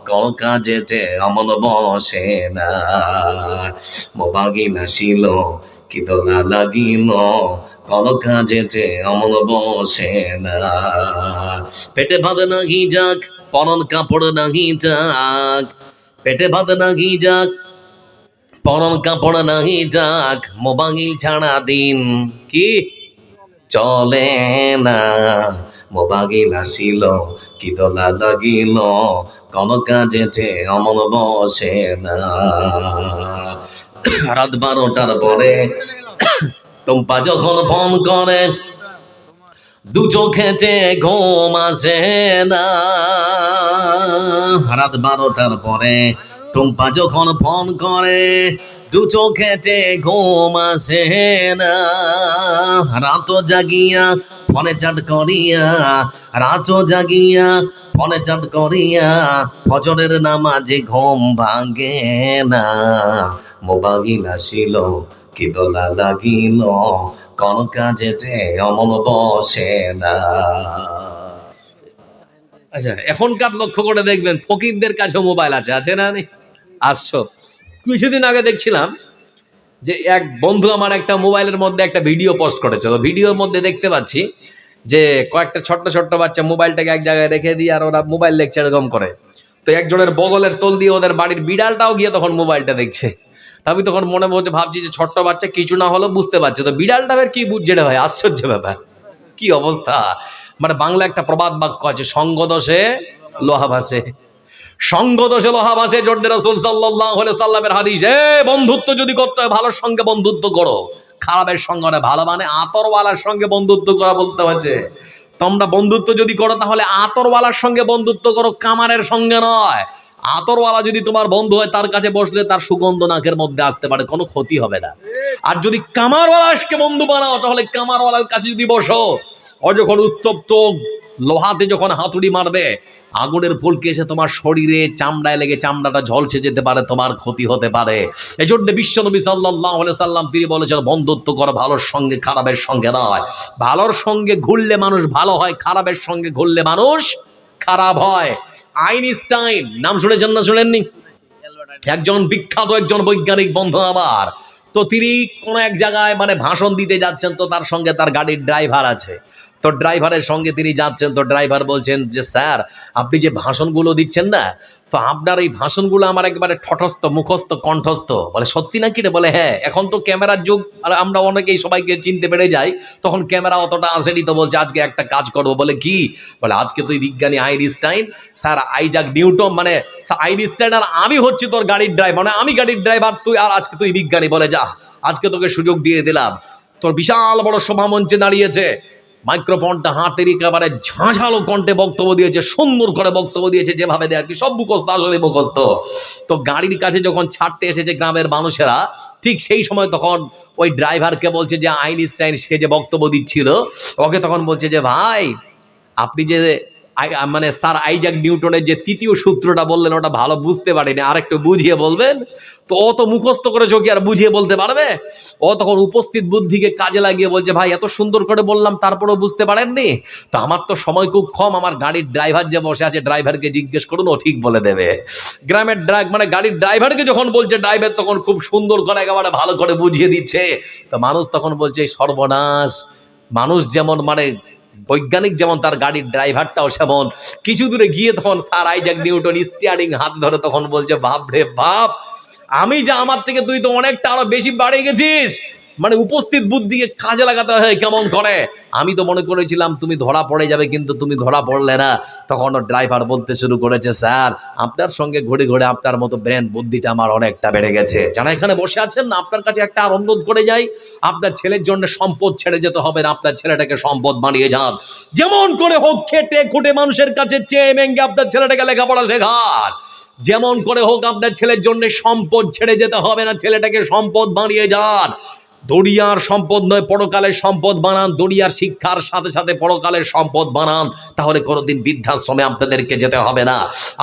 কল কাজেতে অমল বসে না। মোবাগিল আসিল কি দলা লাগিল, কল কাজেতে অমল বসে না। পেটে ভাত নাহি যাক, পরন কাপড় নাহি যাক, পেটে ভাত নাহি যাক, পরন কাপড় নাহি যাক, মোবাগিল ছাড়া দিন কি চলে না। মোবাগিল আসিল কি দোলা লাগিল, কোন কাজেতে অমন বসে না। রাত 12টার পরে টুম্পা যখন ফোন করে, দু চোখেতে ঘুম আসে না। রাত 12টার পরে টুম্পা যখন ফোন করে, দু চোখেতে ঘুম আসে না। রাত জাগিয়া ফোনে চাট করিয়া, রাত জাগিয়া ফোনে চাট করিয়া, ফজরের নামাজে ঘুম ভাঙে না। মোবাগিল আসিল কি দোলা লাগিল, কোন কাজেতে অমল বসে না। আচ্ছা, এখনকার লক্ষ্য করে দেখবেন ফকিরদের কাছে মোবাইল আছে, আছে না? নেই? আসছো, কিছুদিন আগে দেখছিলাম যে এক বন্ধু আমার একটা মোবাইলের মধ্যে একটা ভিডিও পোস্ট করেছে। তো ভিডিওর মধ্যে দেখতে পাচ্ছি যে কয়েকটা ছোট্ট ছোট্ট বাচ্চা মোবাইলটাকে এক জায়গায় রেখে দিয়ে আর ওরা মোবাইল দেখছে এরকম করে। তো একজনের বগলের তোল দিয়ে ওদের বাড়ির বিড়ালটাও গিয়ে তখন মোবাইলটা দেখছে। তা আমি তখন মনে মধ্যে ভাবছি যে ছোট্ট বাচ্চা কিছু না হলেও বুঝতে পারছে, তো বিড়ালটা বের কি বুঝছে রে ভাই? আশ্চর্য ব্যাপার, কি অবস্থা। মানে বাংলা একটা প্রবাদ বাক্য আছে, সঙ্গ দোষে লোহা ভাসে, সঙ্গ দোষে লোহা ভাসে। জর্দে রাসূল সাল্লাল্লাহু আলাইহি সাল্লামের হাদিস, বন্ধুত্ব যদি করতে হয় ভালোর সঙ্গে বন্ধুত্ব করো, খারাপের সঙ্গে না। ভালো মানে আতরওয়ালার সঙ্গে বন্ধুত্ব করা বলতে হচ্ছে। তোমরা বন্ধুত্ব যদি করো তাহলে আতরওয়ালার সঙ্গে বন্ধুত্ব করো, কামারের সঙ্গে নয়। আতরওয়ালা যদি তোমার বন্ধু হয়, তার কাছে বসলে তার সুগন্ধ নাকের মধ্যে আসতে পারে, কোনো ক্ষতি হবে না। আর যদি কামারওয়ালাকে বন্ধু বানাও, তাহলে কামারওয়ালার কাছে যদি বসো, ও যখন উত্তপ্ত লোহাতে যখন হাতুড়ি মারবে, আগুনের ফুলকে এসে তোমার শরীরে চামড়ায় লেগে চামড়াটা ঝলসে যেতে পারে, তোমার ক্ষতি হতে পারে। এই জন্য বিশ্বনবী সাল্লাল্লাহু আলাইহি সাল্লাম তিনি বলেছেন, বন্ধুত্ব করো ভালোর সঙ্গে, খারাপের সঙ্গে নয়। ভালোর সঙ্গে ঘুরলে মানুষ ভালো হয়, খারাপের সঙ্গে ঘুরলে মানুষ খারাপ হয়। আইনস্টাইন নাম শুনেছেন না? শুনেননি? একজন বিখ্যাত একজন বৈজ্ঞানিক বন্ধু আমার, তো তিনি কোনো এক জায়গায় মানে ভাষণ দিতে যাচ্ছেন, তো তার সঙ্গে তার গাড়ির ড্রাইভার আছে। তো ড্রাইভারের সঙ্গে তিনি যাচ্ছেন, তো ড্রাইভার বলছেন যে স্যার আপনি যে ভাষণগুলো দিচ্ছেন না, তো আপনার এই ভাষণগুলো আমার একেবারে ঠটস্থ মুখস্থ কণ্ঠস্থ। বলে সত্যি নাকি রে? বলে হ্যাঁ, এখন তো ক্যামেরার যুগ, আর আমরা অনেকেই সবাইকে চিনতে পেরে যাই, তখন ক্যামেরা অতটা আসেনি। তো বলছে আজকে একটা কাজ করবো। বলে কি? বলে আজকে তুই বিজ্ঞানী আইনস্টাইন, স্যার আইজাক নিউটন, মানে আইনস্টাইন আর আমি হচ্ছি তোর গাড়ির ড্রাইভার, মানে আমি গাড়ির ড্রাইভার, তুই আর আজকে তুই বিজ্ঞানী। বলে যা, আজকে তোকে সুযোগ দিয়ে দিলাম। তোর বিশাল বড় সভা মঞ্চে দাঁড়িয়েছে, মাইক্রোফোনটা হাতের একেবারে ঝাঁঝালো কণ্ঠে বক্তব্য দিয়েছে, সুন্দর করে বক্তব্য দিয়েছে, যেভাবে দেয় আর কি, সব মুখস্থ, আসলে মুখস্থ। তো গাড়ির কাছে যখন ছাড়তে এসেছে গ্রামের মানুষেরা, ঠিক সেই সময় তখন ওই ড্রাইভারকে বলছে যে আইনস্টাইন সে যে বক্তব্য দিচ্ছিল, ওকে তখন বলছে যে ভাই আপনি যে মানে স্যার আইজাক নিউটনের যে তৃতীয় সূত্রটা বললেন ওটা ভালো বুঝতে পারিনি, আর একটু বুঝিয়ে বলবেন। তো ও তো মুখস্থ করেছে, কি আর বুঝিয়ে বলতে পারবে? ও তখন উপস্থিত বুদ্ধিকে কাজে লাগিয়ে বলছে ভাই এত সুন্দর করে বললাম তারপরেও বুঝতে পারেননি? তো আমার তো সময় খুব কম, আমার গাড়ির ড্রাইভার যে বসে আছে ড্রাইভারকে জিজ্ঞেস করুন, ও ঠিক বলে দেবে। গ্রামের মানে গাড়ির ড্রাইভারকে যখন বলছে, ড্রাইভার তখন খুব সুন্দর করে একেবারে ভালো করে বুঝিয়ে দিচ্ছে। তো মানুষ তখন বলছে সর্বনাশ, মানুষ যেমন মানে বৈজ্ঞানিক যেমন, তার গাড়ির ড্রাইভারটাও সেমন। কিছু দূরে গিয়ে তখন স্যার আইজাক নিউটন স্টিয়ারিং হাত ধরে তখন বলছে বাপ রে বাপ, আমি যা আমার থেকে তুই তো অনেকটা আরো বেশি বাড়িয়ে গেছিস, মানে উপস্থিত বুদ্ধিকে কাজে লাগাতে হয় কেমন করে। আমি তো মনে করেছিলাম তুমি ধরা পড়ে যাবে, কিন্তু তুমি ধরা পড়লে না। তখন ড্রাইভার বলতে শুরু করেছে স্যার আপনার সঙ্গে ঘুরে ঘুরে আপনার মতো ব্রেন বুদ্ধিটা আমার অনেকটা বেড়ে গেছে। যারা এখানে বসে আছেন না, আপনার কাছে একটা আর অনুরোধ করে যাই, আপনার ছেলের জন্য সম্পদ ছেড়ে যেতে হবে না, আপনার ছেলেটাকে সম্পদ বানিয়ে যান। যেমন করে হোক খেটে খুঁটে মানুষের কাছে চেয়ে মেঙ্গে আপনার ছেলেটাকে লেখাপড়া শেখান। যেমন করে হোক আপনার ছেলের জন্য সম্পদ ছেড়ে যেতে হবে না, ছেলেটাকে সম্পদ বানিয়ে যান। দুনিয়ার সম্পদ নয়, পরকালের সম্পদ বানান। দুনিয়ার শিক্ষার সাথে সাথে পরকালের সম্পদ বানান, তাহলে কোনোদিন বৃদ্ধাশ্রমে আপনাদেরকে যেতে হবে না।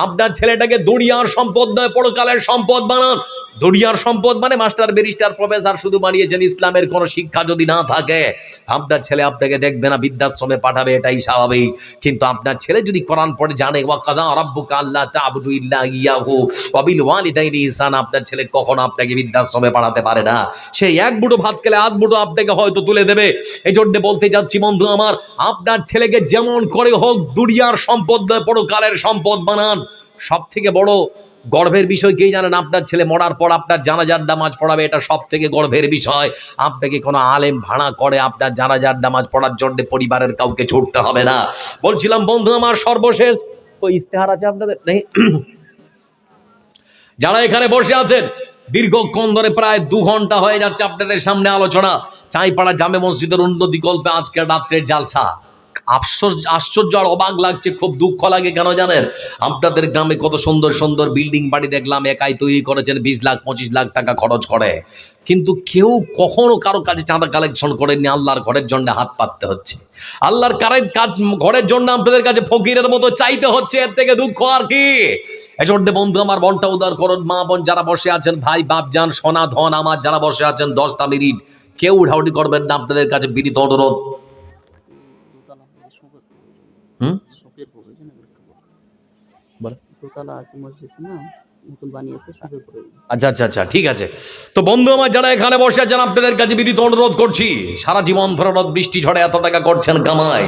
আপনার ছেলেটাকে দুনিয়ার সম্পদ নয়, পরকালের সম্পদ বানান। দুনিয়ার সম্পদ মানে মাস্টার ব্যারিস্টার প্রফেসর শুধু বানিয়েছেন, ইসলামের কোনো শিক্ষা যদি না থাকে আপনার ছেলে আপনাকে দেখবে না, বৃদ্ধাশ্রমে পাঠাবে, এটাই স্বাভাবিক। কিন্তু আপনার ছেলে যদি কোরআন পড়ে জানে ওয়াকাদা রাব্বুকা আল্লা তা'বুদু ইল্লা ইয়াহু ওয়া বিল ওয়ালিদাইনি ইহসানা, আপনার ছেলে কখনো আপনাকে বৃদ্ধাশ্রমে পাঠাতে পারে না। সেই এক মুঠো ভাত খেলে আধ মুঠো আপনাকে হয়তো তুলে দেবে। এই জন্য বলতে যাচ্ছি বন্ধু আমার, আপনার ছেলেকে যেমন করে হোক দুনিয়ার সম্পদ নয়, পরকালের সম্পদ বানান। সব থেকে বড় গর্বের বিষয় কি জানেন? আপনার ছেলে মরার পর আপনার জানাজার নামাজ পড়াবে, এটা সব থেকে গর্বের বিষয়। আপনাকে কোনো আলেম ভাড়া করে আপনার জানাজার নামাজ পড়ার জন্য পরিবারের কাউকে ছুটতে হবে না। বলছিলাম বন্ধু আমার, সর্বশেষ ওই ইস্তেহার আছে আপনাদের নেই? যারা এখানে বসে আছেন দীর্ঘক্ষণ ধরে প্রায় 2 ঘন্টা হয়ে যাচ্ছে আপনাদের সামনে আলোচনা, চাঁইপাড়া জামে মসজিদের উন্নতি কল্পে আজকের রাত্রের জালসা। আশ্চর্য আর অবাক লাগছে, খুব দুঃখ লাগে। কেন জানেন? আপনাদের গ্রামে কত সুন্দর সুন্দর বিল্ডিং বাড়ি দেখলাম, একাই তৈরি করেছেন, 20 লাখ 25 লাখ টাকা খরচ করে, কিন্তু কেউ কখনো কারো কাছে চাঁদা কালেকশন করেননি। আল্লাহর ঘরের জন্য হাত পাততে হচ্ছে, আল্লাহর ঘরের জন্য আপনাদের কাছে ফকিরের মতো চাইতে হচ্ছে। এর থেকে দুঃখ আর কি? এজন্য বন্ধু আমার, মনটা উদার করুন। মা বোন যারা বসে আছেন, ভাই বাপ যান, সোনা ধন আমার যারা বসে আছেন, 10টা মিনিট কেউ উঠাউটি করবেন না, আপনাদের কাছে বিনীত অনুরোধ। আচ্ছা আচ্ছা আচ্ছা, ঠিক আছে। তো বন্ধু আমার যারা এখানে বসে আছেন, আপনাদের কাছে বিনীত অনুরোধ করছি, সারা জীবন ধরে রোদ বৃষ্টি ঝড়ে এত টাকা করছেন কামাই,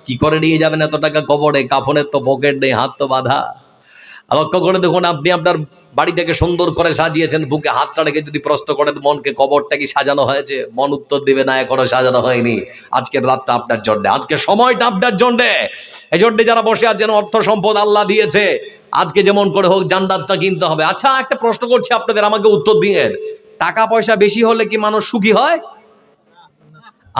কি করে নিয়ে যাবেন এত টাকা কবরে? কাফনের তো পকেট নেই, হাত তো বাঁধা। লক্ষ্য করে দেখুন, আপনি আপনার বাড়িটাকে সুন্দর করে সাজিয়েছেন, বুকে হাতটা রেখে যদি প্রশ্ন করেন মনকে, কবরটা কি সাজানো হয়েছে? মন উত্তর দিবে না, এখনো সাজানো হয়নি। আজকের রাতটা আপনার জন্য, আজকে সময়টা আপনার জন্য। এই জন্য যারা বসে আছেন, অর্থ সম্পদ আল্লাহ দিয়েছে, আজকে যেমন করে হোক জান্নাতটা কিনতে হবে। আচ্ছা, একটা প্রশ্ন করছি আপনাদের, আমাকে উত্তর দিয়ে। টাকা পয়সা বেশি হলে কি মানুষ সুখী হয়?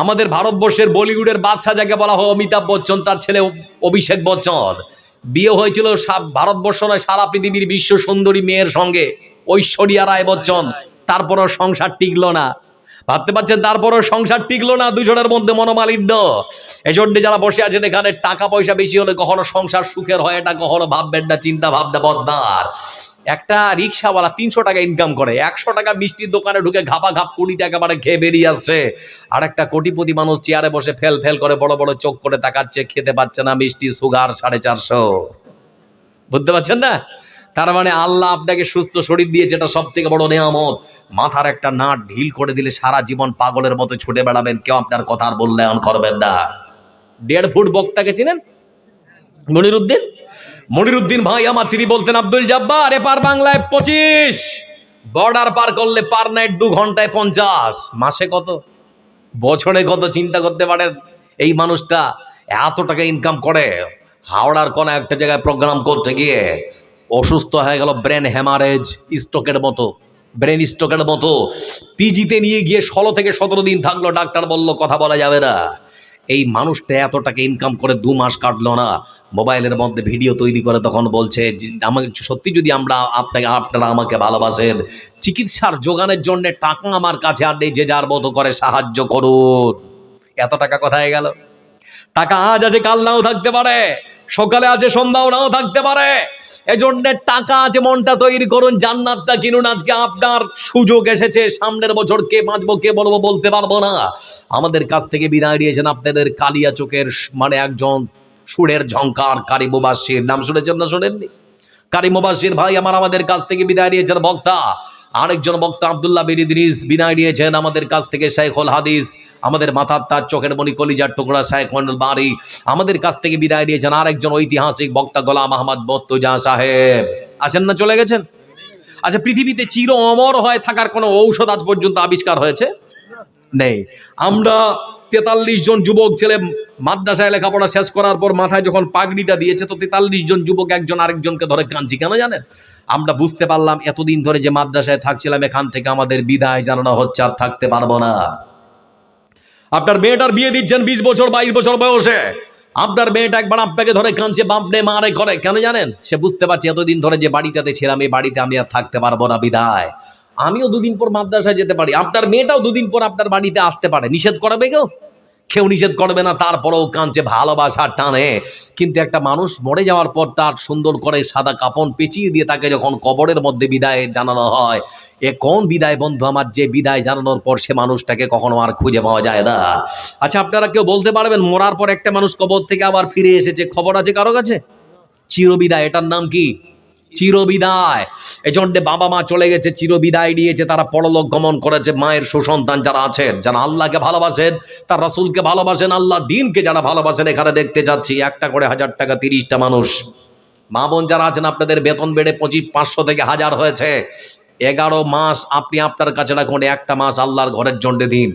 আমাদের ভারতবর্ষের বলিউডের বাদশা যাকে বলা হয় অমিতাভ বচ্চন, তার ছেলে অভিষেক বচ্চন, বিয়ে হয়েছিল ভারতবর্ষ নয় সারা পৃথিবীর বিশ্ব সুন্দরী মেয়ের সঙ্গে, ঐশ্বরিয়া রায় বচ্চন। তারপরও সংসার টিকলো না, ভাবতে পারছেন? তারপরও সংসার টিকলো না, দুজনের মধ্যে মনোমালিন্য। এজন্য যারা বসে আছেন এখানে, টাকা পয়সা বেশি হলে কখনো সংসার সুখের হয় এটা কখনো ভাববেন না, চিন্তা ভাবনা বদনার। একটা রিক্সাওয়ালা 300 টাকা ইনকাম করে, 100 টাকা মিষ্টির দোকানে ঢুকে ঘাপা ঘাপ 20 টাকা মানে খেয়ে বেরিয়ে আসছে। আর একটা কোটিপতি মানুষ চেয়ারে বসে ফেল ফেল করে বড় বড় চোখ করে তাকাচ্ছে, খেতে পারছে না মিষ্টি, সুগার 450। বুঝতে পারছেন না? তার মানে আল্লাহ আপনাকে সুস্থ শরীর দিয়েছে, এটা সব থেকে বড় নেয়ামত। মাথার একটা নাট ঢিল করে দিলে সারা জীবন পাগলের মতো ছুটে বেড়াবেন, কেউ আপনার কথা আর মূল্যায়ন করবেন না। 1.5 ফুট বক্তাকে চিনেন? মনিরুদ্দিন। মনিরুদ্দিন ভাই আমার, তিনি বলতেন আব্দুল জব্বার এপার বাংলায় 25, বর্ডার পার করলে পার নাইট 2 ঘন্টায় 50, মাসে কত, বছরে কত চিন্তা করতে পারেন। এই মানুষটা এত টাকা ইনকাম করে, হাওড়ার কোন একটা জায়গায় প্রোগ্রাম করতে গিয়ে অসুস্থ হয়ে গেল, ব্রেন হ্যামারেজ, স্ট্রোকের মতো, ব্রেন স্ট্রোকের মতো। পিজিতে নিয়ে গিয়ে 16 থেকে 17 দিন থাকলো, ডাক্তার বলল কথা বলা যাবে না। এই মানুষটা এত টাকা ইনকাম করে 2 মাস কাটলো না, মোবাইলের মধ্যে ভিডিও তৈরি করে তখন বলছে আমাকে সত্যি যদি আপনারা আমাকে ভালোবাসেন, চিকিৎসার যোগানের জন্য টাকা আমার কাছে আর নেই, যে যার মতো করে সাহায্য করুন। এত টাকা কোথায় গেল? টাকা আজ আছে, কাল নাও থাকতে পারে, সকালে আছে, সন্ধ্যাও নাও থাকতে পারে। এজন্য টাকা আছে, মনটা তৈরি করুন, জান্নাতটা কিনুন। আজকে আপনার সুযোগ এসেছে, সামনের বছর কে বাঁচবো কে বলবো বলতে পারবো না। আমাদের কাছ থেকে বিদায় নিয়েছেন আপনাদের কালিয়া চোখের মানে একজন সুরের ঝংকার কারি মুবাশশির, নাম শুনেছেন না শোনেননি? কারি মুবাশশির ভাই আমার আমাদের কাছ থেকে বিদায় নিয়েছেন বক্তা। আরেকজন বক্তা আব্দুল্লাহ বিন ইদ্রিস বিদায় নিয়েছেন আমাদের কাছ থেকে। শাইখুল হাদিস, আমাদের মাথার তার চোখের মণি কলিজার টুকরা শাইখ মন্ডল বাড়ি, আমাদের কাছ থেকে বিদায় নিয়েছেন। আরেকজন ঐতিহাসিক বক্তা গোলাম আহমদ বত্তুজা সাহেব, আসেন না, চলে গেছেন। আচ্ছা, পৃথিবীতে চির অমর হয়ে থাকার কোনো ঔষধ আজ পর্যন্ত আবিষ্কার হয়েছে? নেই। আমরা 43 জন যুবক ছেলে মাদ্রাসায় লেখাপড়া শেষ করার পর মাথায় যখন পাগড়িটা দিয়েছে, তো 43 জন যুবক একজন আরেকজনকে ধরে কাঁদছি কেন জানেন? আমরা বুঝতে পারলাম এতদিন ধরে যে মাদ্রাসায় থাকছিলাম, এখান থেকে আমাদের বিদায় জানানো হচ্ছে, আর থাকতে পারবো না। আপনার মেয়েটার বিয়ে দিচ্ছেন 20 বছর 22 বছর বয়সে, আপনার মেয়েটা একবার আপনাকে ধরে কাঁদছে, বাপনে মারে করে, কেন জানেন? সে বুঝতে পারছে এতদিন ধরে যে বাড়িটাতে ছিলাম, এই বাড়িতে আমি আর থাকতে পারবো না, বিদায়। আমিও 2 দিন পর মাদ্রাসায় যেতে পারি, আপনার মেয়েটাও 2 দিন পর আপনার বাড়িতে আসতে পারে, নিষেধ করবে কেউ? কেউ নিষেধ করবে না, তারপরেও কাঁদছে ভালোবাসার টানে। কিন্তু একটা মানুষ মরে যাওয়ার পর তার সুন্দর করে সাদা কাপড় পেঁচিয়ে দিয়ে তাকে যখন কবরের মধ্যে বিদায় জানানো হয়, এ কোন বিদায় বন্ধু আমার, যে বিদায় জানানোর পর সে মানুষটাকে কখনো আর খুঁজে পাওয়া যায় না। আচ্ছা, আপনারা কেউ বলতে পারবেন মরার পর একটা মানুষ কবর থেকে আবার ফিরে এসেছে, খবর আছে কারো কাছে? চিরবিদায়, এটার নাম কি? চিরবিদায়। এজন্য বাবা মা চলে গেছে, চিরবিদায় দিয়েছে, তারা পরলোক গমন করেছে। মায়ের সুসন্তান যারা আছেন, যারা আল্লাহকে ভালোবাসেন, তার রাসূলকে ভালোবাসেন, আল্লাহ দ্বীনকে যারা ভালোবাসেন, এখানে দেখতে যাচ্ছি 1 করে 1000 টাকা 30টা মানুষ। মা বোন যারা আছেন, আপনাদের বেতন বেড়ে 500 থেকে 1000 হয়েছে। 11 মাস আপনি আপনার কাছে রাখুন, একটা মাস আল্লাহর ঘরের জন্য দিন।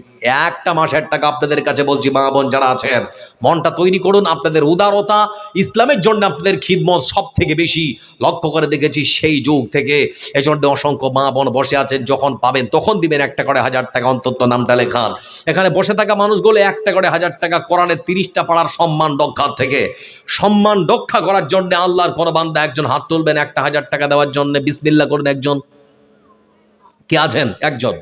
একটা মাসের টাকা আপনাদের কাছে বলছি, মা বোন যারা আছেন, মনটা তৈরি করুন। আপনাদের উদারতা, ইসলামের জন্য আপনাদের খিদমত সব থেকে বেশি লক্ষ্য করে দেখেছি সেই যুগ থেকে। এজন্য অসংখ্য মা বোন বসে আছেন, যখন পাবেন তখন দিবেন 1 করে 1000 টাকা, অন্তত নামটা লেখান। এখানে বসে থাকা মানুষগুলো 1 করে 1000 টাকা কোরআনের 30টা পাড়ার সম্মান রক্ষার থেকে, সম্মান রক্ষা করার জন্য আল্লাহর কোন বান্দা একজন হাত তুলবেন 1000 টাকা দেওয়ার জন্য, বিসমিল্লাহ করুন। একজন কে আছেন? একজন।